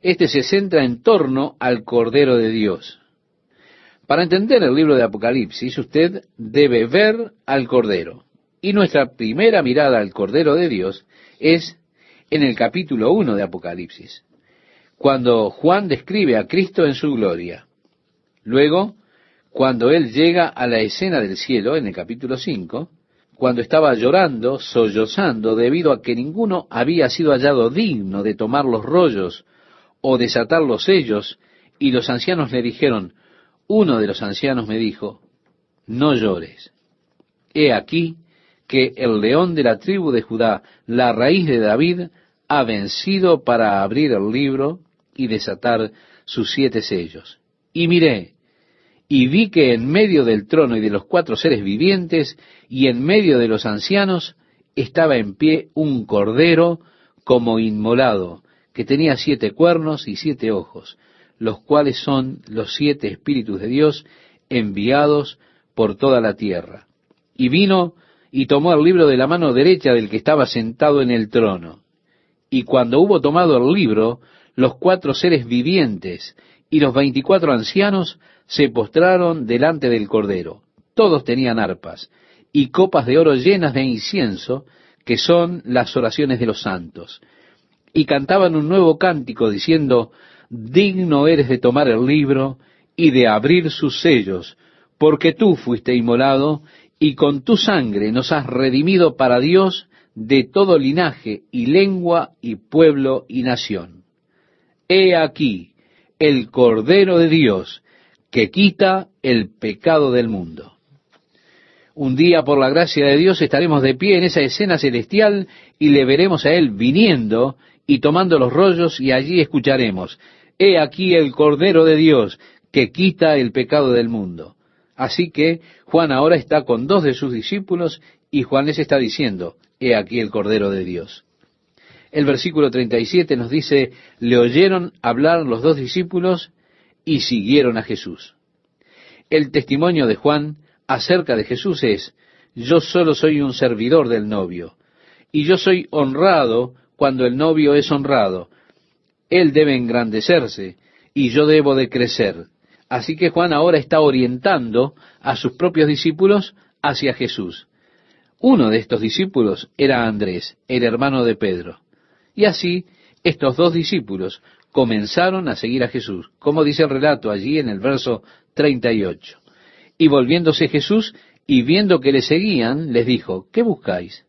[SPEAKER 1] este se centra en torno al Cordero de Dios. Para entender el libro de Apocalipsis, usted debe ver al Cordero. Y nuestra primera mirada al Cordero de Dios es en el capítulo 1 de Apocalipsis, cuando Juan describe a Cristo en su gloria. Luego, cuando él llega a la escena del cielo, en el capítulo 5, cuando estaba llorando, sollozando, debido a que ninguno había sido hallado digno de tomar los rollos o desatar los sellos, y los ancianos le dijeron, uno de los ancianos me dijo, no llores. He aquí que el león de la tribu de Judá, la raíz de David, ha vencido para abrir el libro y desatar sus 7 sellos. Y miré, y vi que en medio del trono y de los 4 seres vivientes, y en medio de los ancianos, estaba en pie un cordero como inmolado, que tenía 7 cuernos y 7 ojos, los cuales son los 7 espíritus de Dios enviados por toda la tierra. Y vino y tomó el libro de la mano derecha del que estaba sentado en el trono. Y cuando hubo tomado el libro, los 4 seres vivientes y los 24 ancianos se postraron delante del Cordero. Todos tenían arpas y copas de oro llenas de incienso, que son las oraciones de los santos. Y cantaban un nuevo cántico diciendo: digno eres de tomar el libro y de abrir sus sellos, porque tú fuiste inmolado, y con tu sangre nos has redimido para Dios de todo linaje y lengua y pueblo y nación. He aquí el Cordero de Dios, que quita el pecado del mundo. Un día, por la gracia de Dios, estaremos de pie en esa escena celestial y le veremos a Él viniendo y tomando los rollos, y allí escucharemos: he aquí el Cordero de Dios, que quita el pecado del mundo. Así que Juan ahora está con 2 de sus discípulos, y Juan les está diciendo: he aquí el Cordero de Dios. El versículo 37 nos dice: le oyeron hablar los 2 discípulos y siguieron a Jesús. El testimonio de Juan acerca de Jesús es: yo solo soy un servidor del novio, y yo soy honrado cuando el novio es honrado. Él debe engrandecerse, y yo debo de crecer. Así que Juan ahora está orientando a sus propios discípulos hacia Jesús. Uno de estos discípulos era Andrés, el hermano de Pedro. Y así, estos 2 discípulos comenzaron a seguir a Jesús, como dice el relato allí en el verso 38. Y volviéndose Jesús, y viendo que le seguían, les dijo: ¿qué buscáis?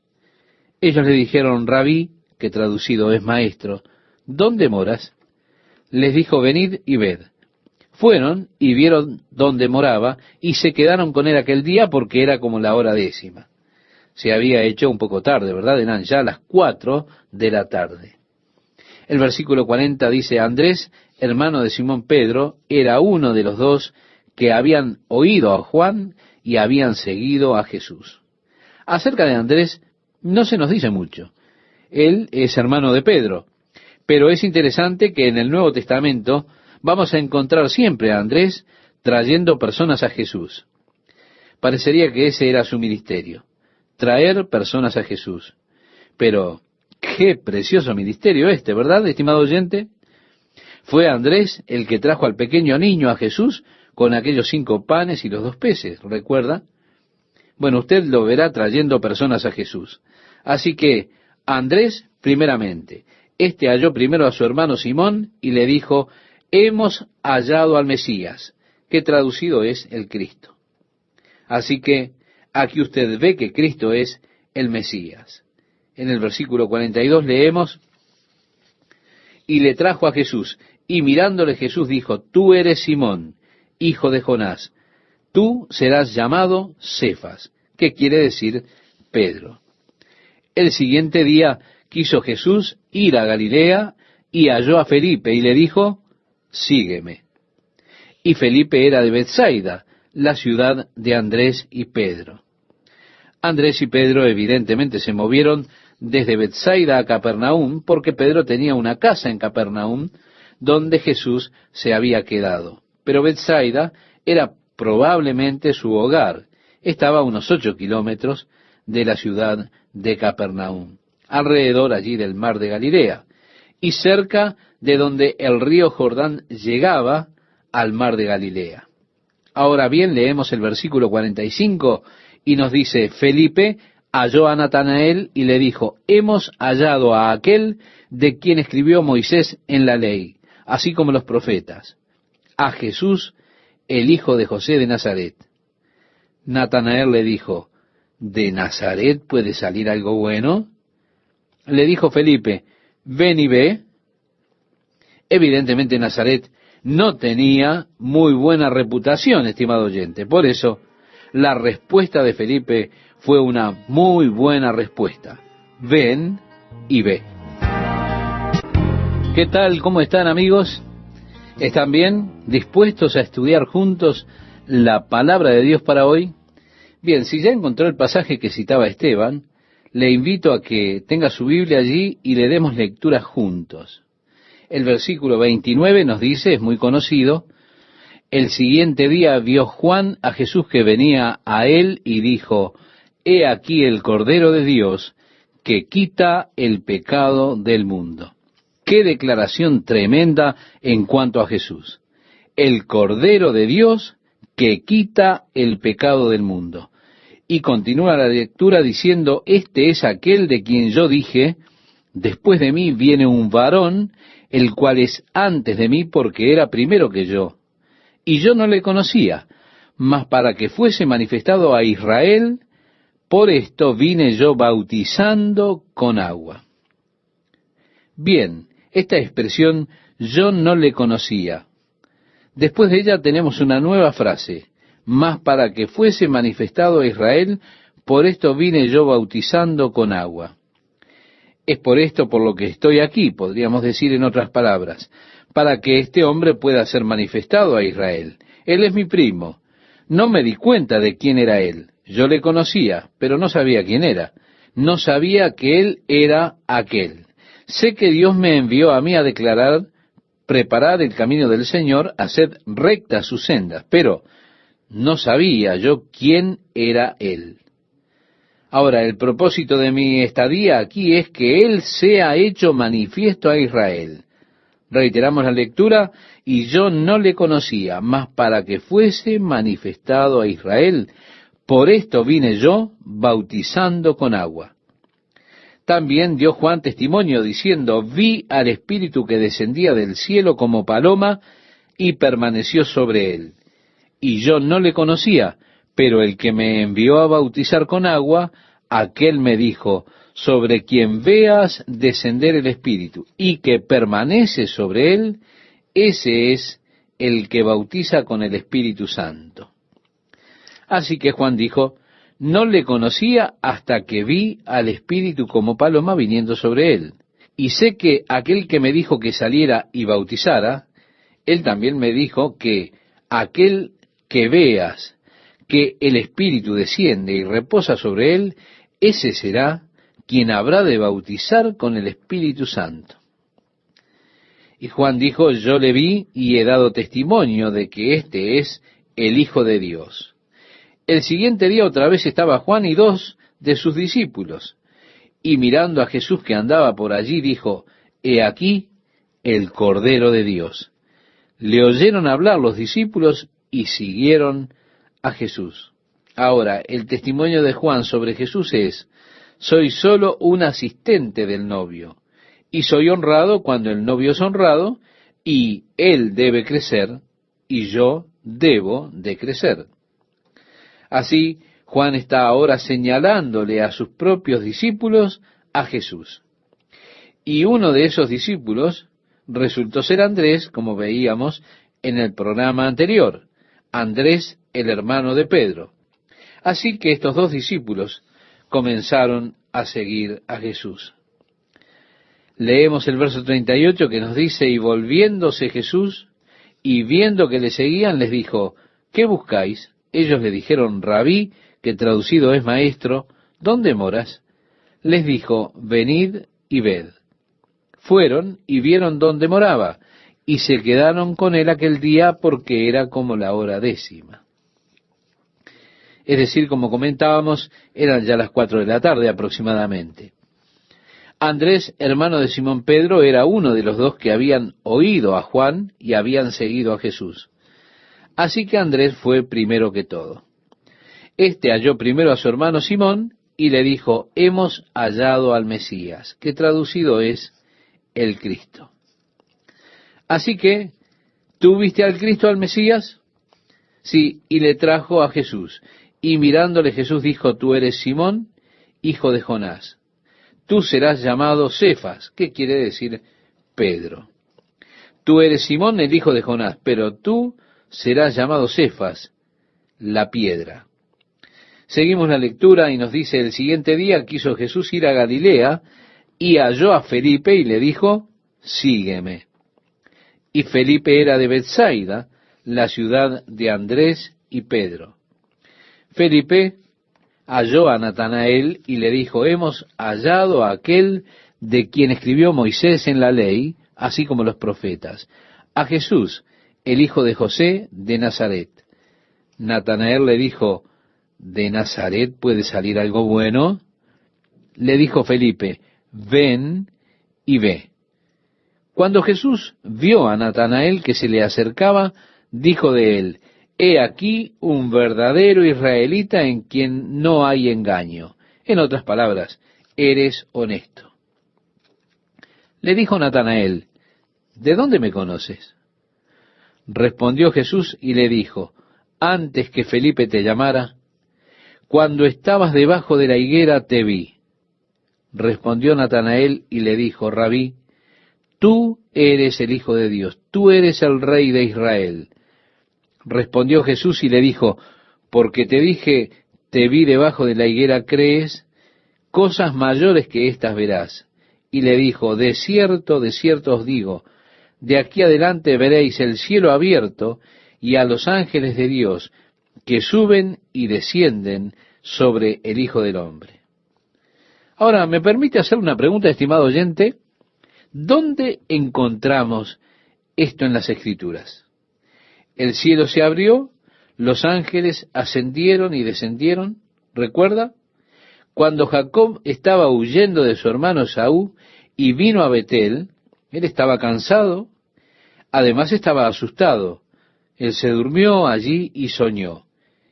[SPEAKER 1] Ellos le dijeron: Rabí, que traducido es maestro, ¿dónde moras? Les dijo: venid y ved. Fueron y vieron dónde moraba, y se quedaron con él aquel día, porque era como la hora 10. Se había hecho un poco tarde, ¿verdad? Eran ya las 4 de la tarde. El versículo 40 dice: Andrés, hermano de Simón Pedro, era uno de los 2 que habían oído a Juan y habían seguido a Jesús. Acerca de Andrés no se nos dice mucho. Él es hermano de Pedro, pero es interesante que en el Nuevo Testamento vamos a encontrar siempre a Andrés trayendo personas a Jesús. Parecería que ese era su ministerio: traer personas a Jesús. Pero qué precioso ministerio este, ¿verdad, estimado oyente? Fue Andrés el que trajo al pequeño niño a Jesús con aquellos 5 panes y los 2 peces, ¿recuerda? Bueno, usted lo verá trayendo personas a Jesús. Así que Andrés, primeramente, halló primero a su hermano Simón y le dijo: hemos hallado al Mesías, que traducido es el Cristo. Así que aquí usted ve que Cristo es el Mesías. En el versículo 42 leemos: y le trajo a Jesús, y mirándole Jesús dijo: tú eres Simón, hijo de Jonás, tú serás llamado Cefas, que quiere decir Pedro. El siguiente día quiso Jesús ir a Galilea, y halló a Felipe, y le dijo: sígueme. Y Felipe era de Betsaida, la ciudad de Andrés y Pedro. Andrés y Pedro evidentemente se movieron desde Betsaida a Capernaum, porque Pedro tenía una casa en Capernaum, donde Jesús se había quedado. Pero Betsaida era probablemente su hogar. Estaba a unos 8 kilómetros de la ciudad de Capernaum, alrededor allí del mar de Galilea, y cerca de donde el río Jordán llegaba al mar de Galilea. Ahora bien, leemos el versículo 45 y nos dice: Felipe halló a Natanael y le dijo: hemos hallado a aquel de quien escribió Moisés en la ley, así como los profetas, a Jesús, el hijo de José de Nazaret. Natanael le dijo: ¿de Nazaret puede salir algo bueno? Le dijo Felipe: ven y ve. Evidentemente Nazaret no tenía muy buena reputación, estimado oyente. Por eso, la respuesta de Felipe fue una muy buena respuesta: ven y ve. ¿Qué tal? ¿Cómo están, amigos? ¿Están bien? ¿Dispuestos a estudiar juntos la palabra de Dios para hoy. Bien, si ya encontró el pasaje que citaba Esteban, le invito a que tenga su Biblia allí y le demos lectura juntos. El versículo 29 nos dice, es muy conocido: el siguiente día vio Juan a Jesús que venía a él y dijo: He aquí el Cordero de Dios que quita el pecado del mundo. Qué declaración tremenda en cuanto a Jesús. El Cordero de Dios que quita el pecado del mundo. Y continúa la lectura diciendo: este es aquel de quien yo dije: después de mí viene un varón, el cual es antes de mí, porque era primero que yo. Y yo no le conocía, mas para que fuese manifestado a Israel, por esto vine yo bautizando con agua. Bien, esta expresión, yo no le conocía. Después de ella tenemos una nueva frase: mas para que fuese manifestado a Israel, por esto vine yo bautizando con agua. Es por esto por lo que estoy aquí, podríamos decir en otras palabras, para que este hombre pueda ser manifestado a Israel. Él es mi primo. No me di cuenta de quién era él. Yo le conocía, pero no sabía quién era. No sabía que él era aquel. Sé que Dios me envió a mí a declarar: preparad el camino del Señor, haced rectas sus sendas. Pero no sabía yo quién era él. Ahora, el propósito de mi estadía aquí es que él sea hecho manifiesto a Israel. Reiteramos la lectura: y yo no le conocía, mas para que fuese manifestado a Israel, por esto vine yo bautizando con agua. También dio Juan testimonio diciendo: vi al Espíritu que descendía del cielo como paloma y permaneció sobre él. Y yo no le conocía, pero el que me envió a bautizar con agua, aquel me dijo: sobre quien veas descender el Espíritu y que permanece sobre él, ese es el que bautiza con el Espíritu Santo. Así que Juan dijo: no le conocía hasta que vi al Espíritu como paloma viniendo sobre él. Y sé que aquel que me dijo que saliera y bautizara, él también me dijo que aquel que veas que el Espíritu desciende y reposa sobre él, ese será quien habrá de bautizar con el Espíritu Santo. Y Juan dijo: yo le vi y he dado testimonio de que este es el Hijo de Dios. El siguiente día otra vez estaba Juan y 2 de sus discípulos, y mirando a Jesús que andaba por allí, dijo: he aquí el Cordero de Dios. Le oyeron hablar los discípulos y siguieron a Jesús. Ahora, el testimonio de Juan sobre Jesús es: soy solo un asistente del novio, y soy honrado cuando el novio es honrado, y él debe crecer, y yo debo de crecer. Así, Juan está ahora señalándole a sus propios discípulos a Jesús. Y uno de esos discípulos resultó ser Andrés, como veíamos en el programa anterior. Andrés, el hermano de Pedro. Así que estos dos discípulos comenzaron a seguir a Jesús. Leemos el verso 38 que nos dice: y volviéndose Jesús y viendo que le seguían, les dijo: ¿qué buscáis? Ellos le dijeron: Rabí, que traducido es maestro, ¿dónde moras? Les dijo: venid y ved. Fueron y vieron dónde moraba, y se quedaron con él aquel día, porque era como la hora 10:00. Es decir, como comentábamos, eran ya las 4 de la tarde aproximadamente. Andrés, hermano de Simón Pedro, era uno de los dos que habían oído a Juan y habían seguido a Jesús. Así que Andrés fue primero que todo. Este halló primero a su hermano Simón y le dijo: hemos hallado al Mesías, que traducido es el Cristo. Así que, ¿tú viste al Cristo, al Mesías? Sí, y le trajo a Jesús. Y mirándole Jesús dijo: tú eres Simón, hijo de Jonás. Tú serás llamado Cefas, que quiere decir Pedro. Tú eres Simón, el hijo de Jonás, pero tú serás llamado Cefas, la piedra. Seguimos la lectura y nos dice: el siguiente día quiso Jesús ir a Galilea y halló a Felipe y le dijo: sígueme. Y Felipe era de Betsaida, la ciudad de Andrés y Pedro. Felipe halló a Natanael y le dijo: hemos hallado a aquel de quien escribió Moisés en la ley, así como los profetas, a Jesús, el hijo de José de Nazaret. Natanael le dijo: ¿de Nazaret puede salir algo bueno? Le dijo Felipe: ven y ve. Cuando Jesús vio a Natanael que se le acercaba, dijo de él: he aquí un verdadero israelita en quien no hay engaño. En otras palabras, eres honesto. Le dijo Natanael: ¿de dónde me conoces? Respondió Jesús y le dijo: antes que Felipe te llamara, cuando estabas debajo de la higuera te vi. Respondió Natanael y le dijo: Rabí, tú eres el Hijo de Dios, tú eres el Rey de Israel. Respondió Jesús y le dijo: porque te dije, te vi debajo de la higuera, ¿crees? Cosas mayores que estas verás. Y le dijo: de cierto os digo, de aquí adelante veréis el cielo abierto y a los ángeles de Dios que suben y descienden sobre el Hijo del Hombre. Ahora, ¿me permite hacer una pregunta, estimado oyente? ¿Dónde encontramos esto en las Escrituras? El cielo se abrió, los ángeles ascendieron y descendieron. ¿Recuerda? Cuando Jacob estaba huyendo de su hermano Esaú y vino a Betel, él estaba cansado, además estaba asustado. Él se durmió allí y soñó.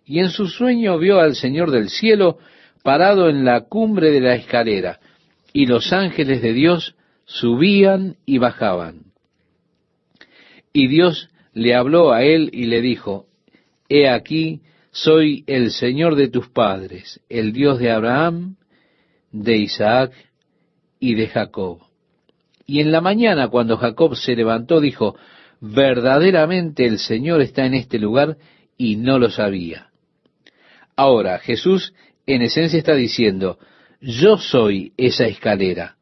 [SPEAKER 1] Y en su sueño vio al Señor del cielo parado en la cumbre de la escalera, y los ángeles de Dios subían y bajaban. Y Dios le habló a él y le dijo: he aquí, soy el Señor de tus padres, el Dios de Abraham, de Isaac y de Jacob. Y en la mañana, cuando Jacob se levantó, dijo: verdaderamente el Señor está en este lugar, y no lo sabía. Ahora, Jesús en esencia está diciendo: yo soy esa escalera,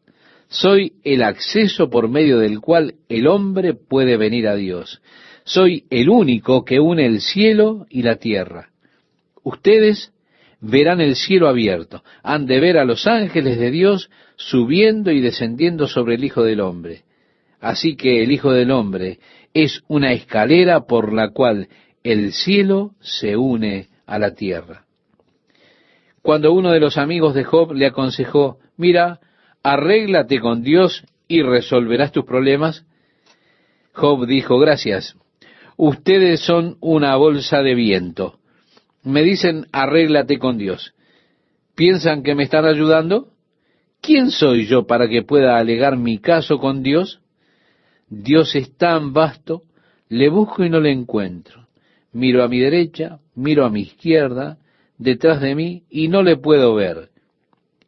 [SPEAKER 1] soy el acceso por medio del cual el hombre puede venir a Dios. Soy el único que une el cielo y la tierra. Ustedes verán el cielo abierto, han de ver a los ángeles de Dios subiendo y descendiendo sobre el Hijo del Hombre. Así que el Hijo del Hombre es una escalera por la cual el cielo se une a la tierra. Cuando uno de los amigos de Job le aconsejó: mira, arréglate con Dios y resolverás tus problemas, Job dijo: gracias, ustedes son una bolsa de viento. Me dicen: arréglate con Dios. ¿Piensan que me están ayudando? ¿Quién soy yo para que pueda alegar mi caso con Dios? Dios es tan vasto, le busco y no le encuentro. Miro a mi derecha, miro a mi izquierda, detrás de mí, y no le puedo ver.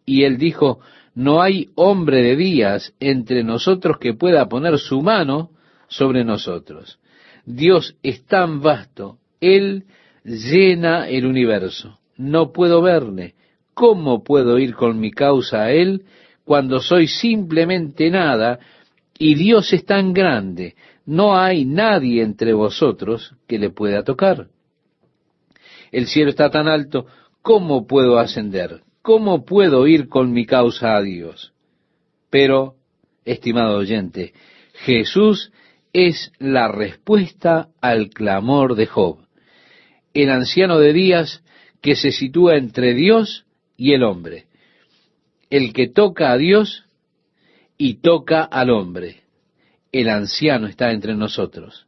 [SPEAKER 1] Y él dijo: no hay hombre de días entre nosotros que pueda poner su mano sobre nosotros. Dios es tan vasto, Él llena el universo. No puedo verle. ¿Cómo puedo ir con mi causa a Él cuando soy simplemente nada y Dios es tan grande? No hay nadie entre vosotros que le pueda tocar. El cielo está tan alto, ¿cómo puedo ascender? ¿Cómo puedo ir con mi causa a Dios? Pero, estimado oyente, Jesús es la respuesta al clamor de Job, el anciano de días que se sitúa entre Dios y el hombre, el que toca a Dios y toca al hombre. El anciano está entre nosotros.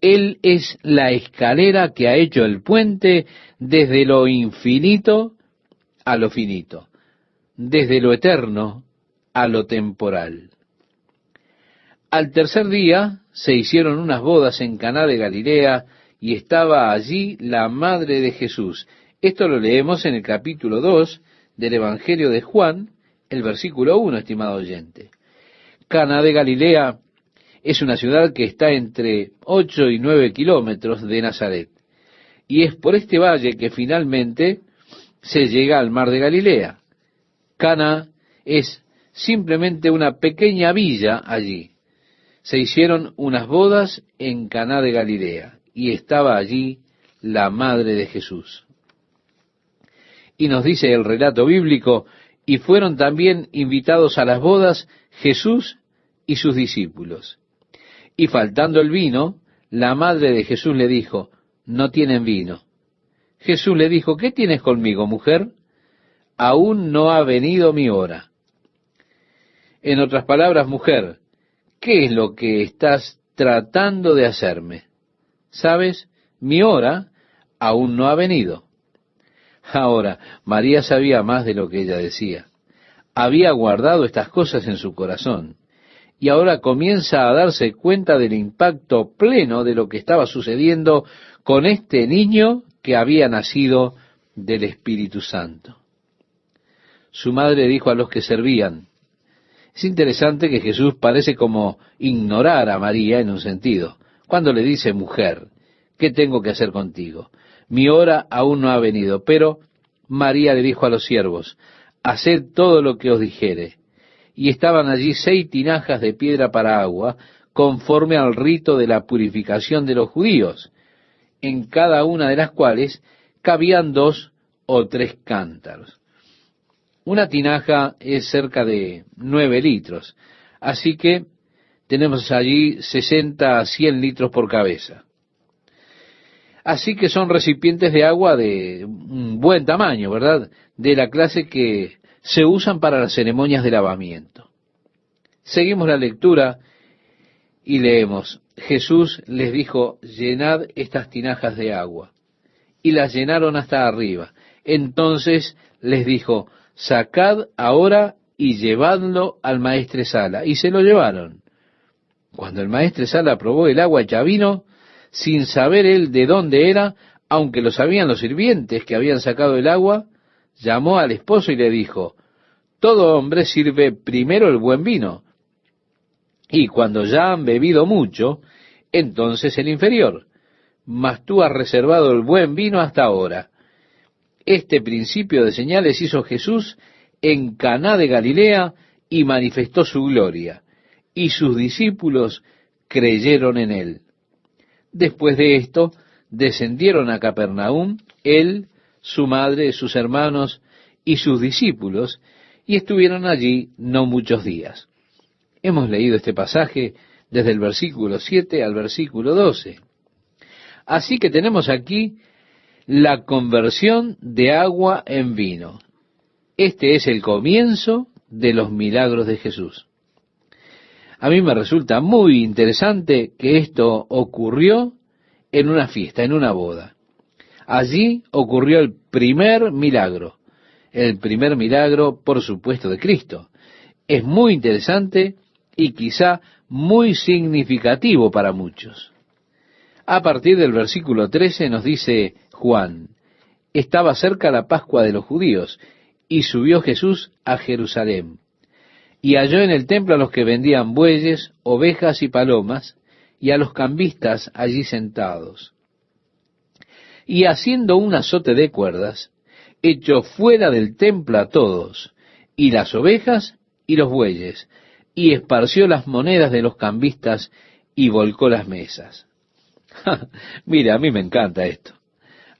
[SPEAKER 1] Él es la escalera que ha hecho el puente desde lo infinito a lo finito, desde lo eterno a lo temporal. Al tercer día se hicieron unas bodas en Caná de Galilea, y estaba allí la madre de Jesús. Esto lo leemos en el capítulo 2 del Evangelio de Juan, el versículo 1, estimado oyente. Caná de Galilea es una ciudad que está entre 8 y 9 kilómetros de Nazaret, y es por este valle que finalmente se llega al mar de Galilea. Caná es simplemente una pequeña villa allí. Se hicieron unas bodas en Caná de Galilea, y estaba allí la madre de Jesús. Y nos dice el relato bíblico, y fueron también invitados a las bodas Jesús y sus discípulos. Y faltando el vino, la madre de Jesús le dijo, no tienen vino. Jesús le dijo, ¿qué tienes conmigo, mujer? Aún no ha venido mi hora. En otras palabras, mujer, ¿qué es lo que estás tratando de hacerme? ¿Sabes? Mi hora aún no ha venido. Ahora, María sabía más de lo que ella decía. Había guardado estas cosas en su corazón. Y ahora comienza a darse cuenta del impacto pleno de lo que estaba sucediendo con este niño que había nacido del Espíritu Santo. Su madre dijo a los que servían. Es interesante que Jesús parece como ignorar a María en un sentido, cuando le dice, mujer, ¿qué tengo que hacer contigo? Mi hora aún no ha venido. Pero María le dijo a los siervos, haced todo lo que os dijere. Y estaban allí 6 tinajas de piedra para agua, conforme al rito de la purificación de los judíos, en cada una de las cuales cabían 2 o 3 cántaros. Una tinaja es cerca de 9 litros, así que tenemos allí 60 a 100 litros por cabeza. Así que son recipientes de agua de un buen tamaño, ¿verdad? De la clase que se usan para las ceremonias de lavamiento. Seguimos la lectura y leemos, Jesús les dijo, llenad estas tinajas de agua. Y las llenaron hasta arriba. Entonces les dijo, sacad ahora y llevadlo al maestresala. Y se lo llevaron. Cuando el maestresala probó el agua hecha vino, sin saber él de dónde era, aunque lo sabían los sirvientes que habían sacado el agua, llamó al esposo y le dijo, todo hombre sirve primero el buen vino, y cuando ya han bebido mucho, entonces el inferior, mas tú has reservado el buen vino hasta ahora. Este principio de señales hizo Jesús en Caná de Galilea y manifestó su gloria, y sus discípulos creyeron en él. Después de esto, descendieron a Capernaum, él, su madre, sus hermanos y sus discípulos, y estuvieron allí no muchos días. Hemos leído este pasaje desde el versículo 7 al versículo 12. Así que tenemos aquí la conversión de agua en vino. Este es el comienzo de los milagros de Jesús. A mí me resulta muy interesante que esto ocurrió en una fiesta, en una boda. Allí ocurrió el primer milagro, por supuesto, de Cristo. Es muy interesante y quizá muy significativo para muchos. A partir del versículo 13 nos dice Juan, estaba cerca la Pascua de los judíos, y subió Jesús a Jerusalén. Y halló en el templo a los que vendían bueyes, ovejas y palomas, y a los cambistas allí sentados. Y haciendo un azote de cuerdas, echó fuera del templo a todos, y las ovejas y los bueyes, y esparció las monedas de los cambistas, y volcó las mesas. Mira, a mí me encanta esto.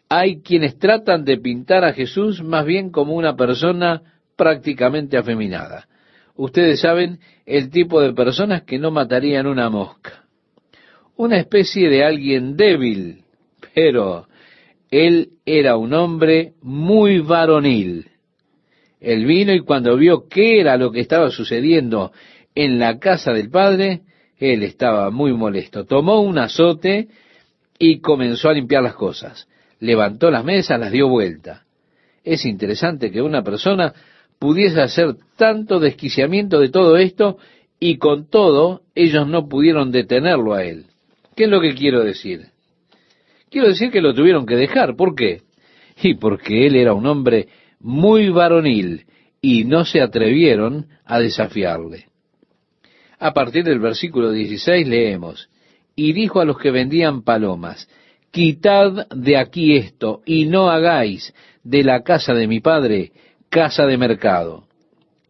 [SPEAKER 1] Hay quienes tratan de pintar a Jesús más bien como una persona prácticamente afeminada. Ustedes saben el tipo de personas que no matarían una mosca. Una especie de alguien débil, pero él era un hombre muy varonil. Él vino y cuando vio qué era lo que estaba sucediendo en la casa del Padre, él estaba muy molesto. Tomó un azote y comenzó a limpiar las cosas. Levantó las mesas, las dio vuelta. Es interesante que una persona pudiese hacer tanto desquiciamiento de todo esto y con todo ellos no pudieron detenerlo a él. ¿Qué es lo que quiero decir? Quiero decir que lo tuvieron que dejar. ¿Por qué? Y porque él era un hombre muy varonil y no se atrevieron a desafiarle. A partir del versículo 16 leemos, y dijo a los que vendían palomas, quitad de aquí esto, y no hagáis de la casa de mi padre casa de mercado.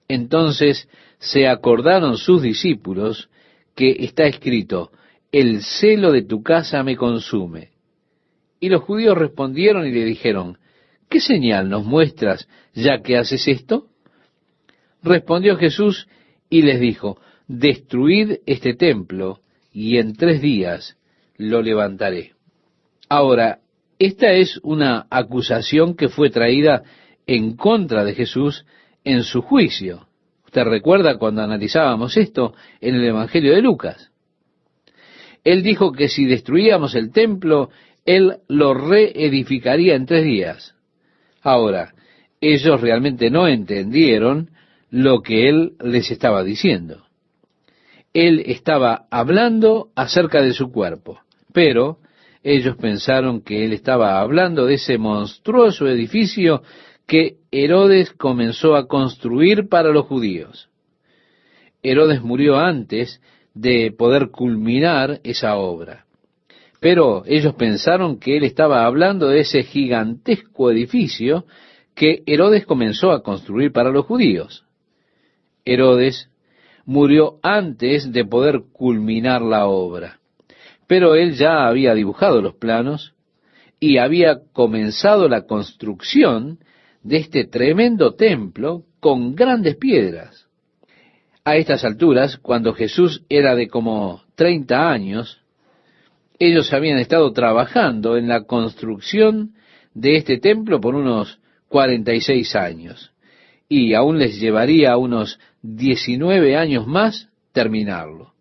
[SPEAKER 1] Entonces se acordaron sus discípulos que está escrito, el celo de tu casa me consume. Y los judíos respondieron y le dijeron, ¿qué señal nos muestras ya que haces esto? Respondió Jesús y les dijo, destruid este templo y en 3 días lo levantaré. Ahora, esta es una acusación que fue traída en contra de Jesús en su juicio. Usted recuerda cuando analizábamos esto en el Evangelio de Lucas. Él dijo que si destruíamos el templo, Él lo reedificaría en 3 días. Ahora, ellos realmente no entendieron lo que Él les estaba diciendo. Él estaba hablando acerca de su cuerpo, pero ellos pensaron que Él estaba hablando de ese monstruoso edificio que Herodes comenzó a construir para los judíos. Herodes murió antes de poder culminar esa obra. Pero ellos pensaron que Él estaba hablando de ese gigantesco edificio que Herodes comenzó a construir para los judíos. Herodes murió antes de poder culminar la obra, pero él ya había dibujado los planos y había comenzado la construcción de este tremendo templo con grandes piedras. A estas alturas, cuando Jesús era de como 30 años, ellos habían estado trabajando en la construcción de este templo por unos 46 años, y aún les llevaría unos 19 años más terminarlo.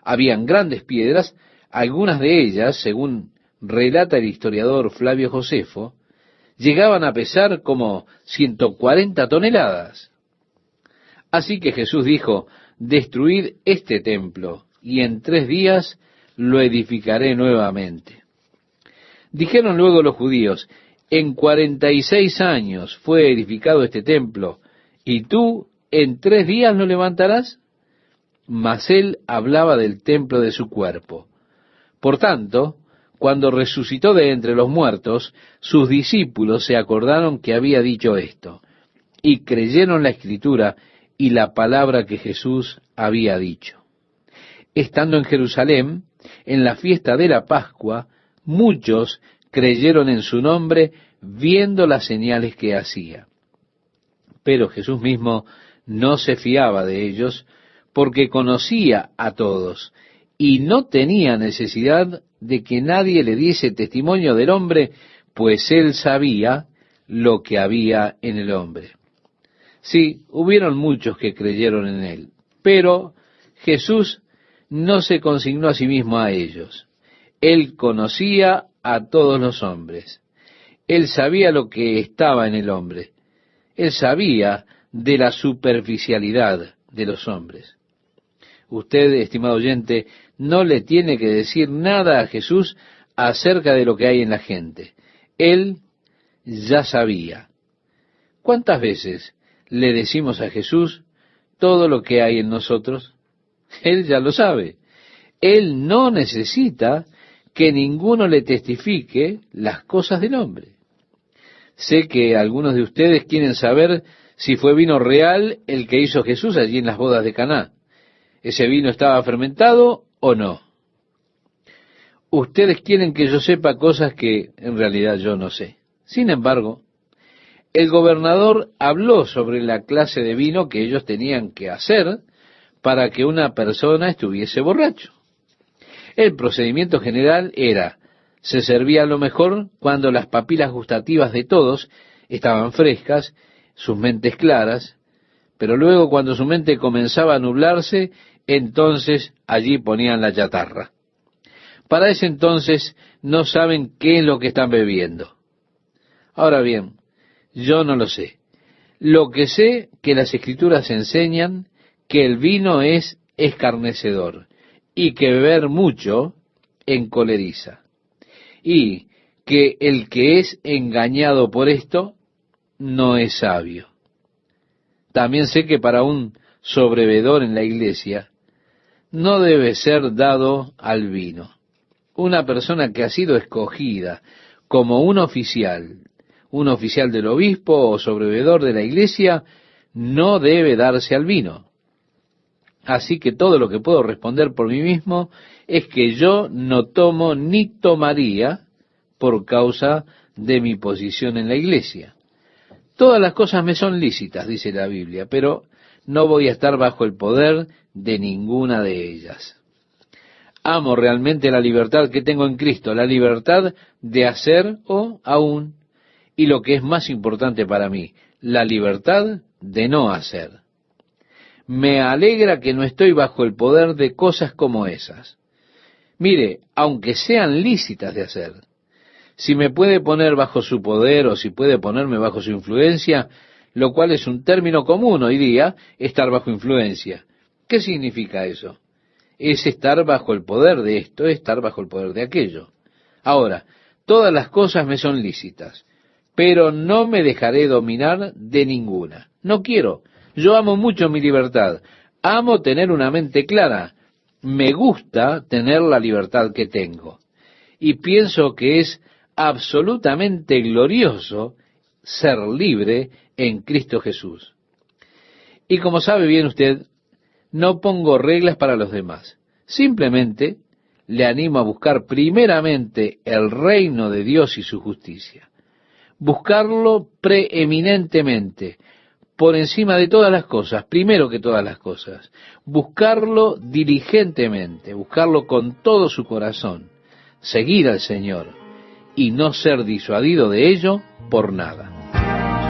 [SPEAKER 1] Habían grandes piedras, algunas de ellas, según relata el historiador Flavio Josefo, llegaban a pesar como 140 toneladas. Así que Jesús dijo, destruid este templo, y en 3 días lo edificaré nuevamente. Dijeron luego los judíos, en 46 años fue edificado este templo, ¿y tú en 3 días lo levantarás? Mas él hablaba del templo de su cuerpo. Por tanto, cuando resucitó de entre los muertos, sus discípulos se acordaron que había dicho esto, y creyeron la Escritura y la palabra que Jesús había dicho. Estando en Jerusalén, en la fiesta de la Pascua, muchos creyeron en su nombre, viendo las señales que hacía. Pero Jesús mismo no se fiaba de ellos, porque conocía a todos, y no tenía necesidad de que nadie le diese testimonio del hombre, pues él sabía lo que había en el hombre. Sí, hubieron muchos que creyeron en él, pero Jesús no se consignó a sí mismo a ellos. Él conocía a todos los hombres. Él sabía lo que estaba en el hombre. Él sabía de la superficialidad de los hombres. Usted, estimado oyente, no le tiene que decir nada a Jesús acerca de lo que hay en la gente. Él ya sabía. ¿Cuántas veces le decimos a Jesús todo lo que hay en nosotros? Él ya lo sabe. Él no necesita que ninguno le testifique las cosas del hombre. Sé que algunos de ustedes quieren saber si fue vino real el que hizo Jesús allí en las bodas de Caná. ¿Ese vino estaba fermentado o no? Ustedes quieren que yo sepa cosas que en realidad yo no sé. Sin embargo, el gobernador habló sobre la clase de vino que ellos tenían que hacer para que una persona estuviese borracho. El procedimiento general era, se servía lo mejor cuando las papilas gustativas de todos estaban frescas, sus mentes claras, pero luego cuando su mente comenzaba a nublarse, entonces allí ponían la chatarra. Para ese entonces no saben qué es lo que están bebiendo. Ahora bien, yo no lo sé. Lo que sé que las Escrituras enseñan que el vino es escarnecedor y que beber mucho encoleriza. Y que el que es engañado por esto no es sabio. También sé que para un sobrevedor en la iglesia no debe ser dado al vino. Una persona que ha sido escogida como un oficial del obispo o sobrevedor de la iglesia, no debe darse al vino. Así que todo lo que puedo responder por mí mismo es que yo no tomo ni tomaría por causa de mi posición en la iglesia. Todas las cosas me son lícitas, dice la Biblia, pero no voy a estar bajo el poder de ninguna de ellas. Amo realmente la libertad que tengo en Cristo, la libertad de hacer o aún, y lo que es más importante para mí, la libertad de no hacer. Me alegra que no estoy bajo el poder de cosas como esas. Mire, aunque sean lícitas de hacer, si me puede poner bajo su poder o si puede ponerme bajo su influencia, lo cual es un término común hoy día, estar bajo influencia. ¿Qué significa eso? Es estar bajo el poder de esto, estar bajo el poder de aquello. Ahora, todas las cosas me son lícitas, pero no me dejaré dominar de ninguna. No quiero. Yo amo mucho mi libertad. Amo tener una mente clara. Me gusta tener la libertad que tengo. Y pienso que es absolutamente glorioso ser libre en Cristo Jesús. Y como sabe bien usted, no pongo reglas para los demás. Simplemente le animo a buscar primeramente el reino de Dios y su justicia. Buscarlo preeminentemente, por encima de todas las cosas, primero que todas las cosas. Buscarlo diligentemente, buscarlo con todo su corazón. Seguir al Señor y no ser disuadido de ello por nada.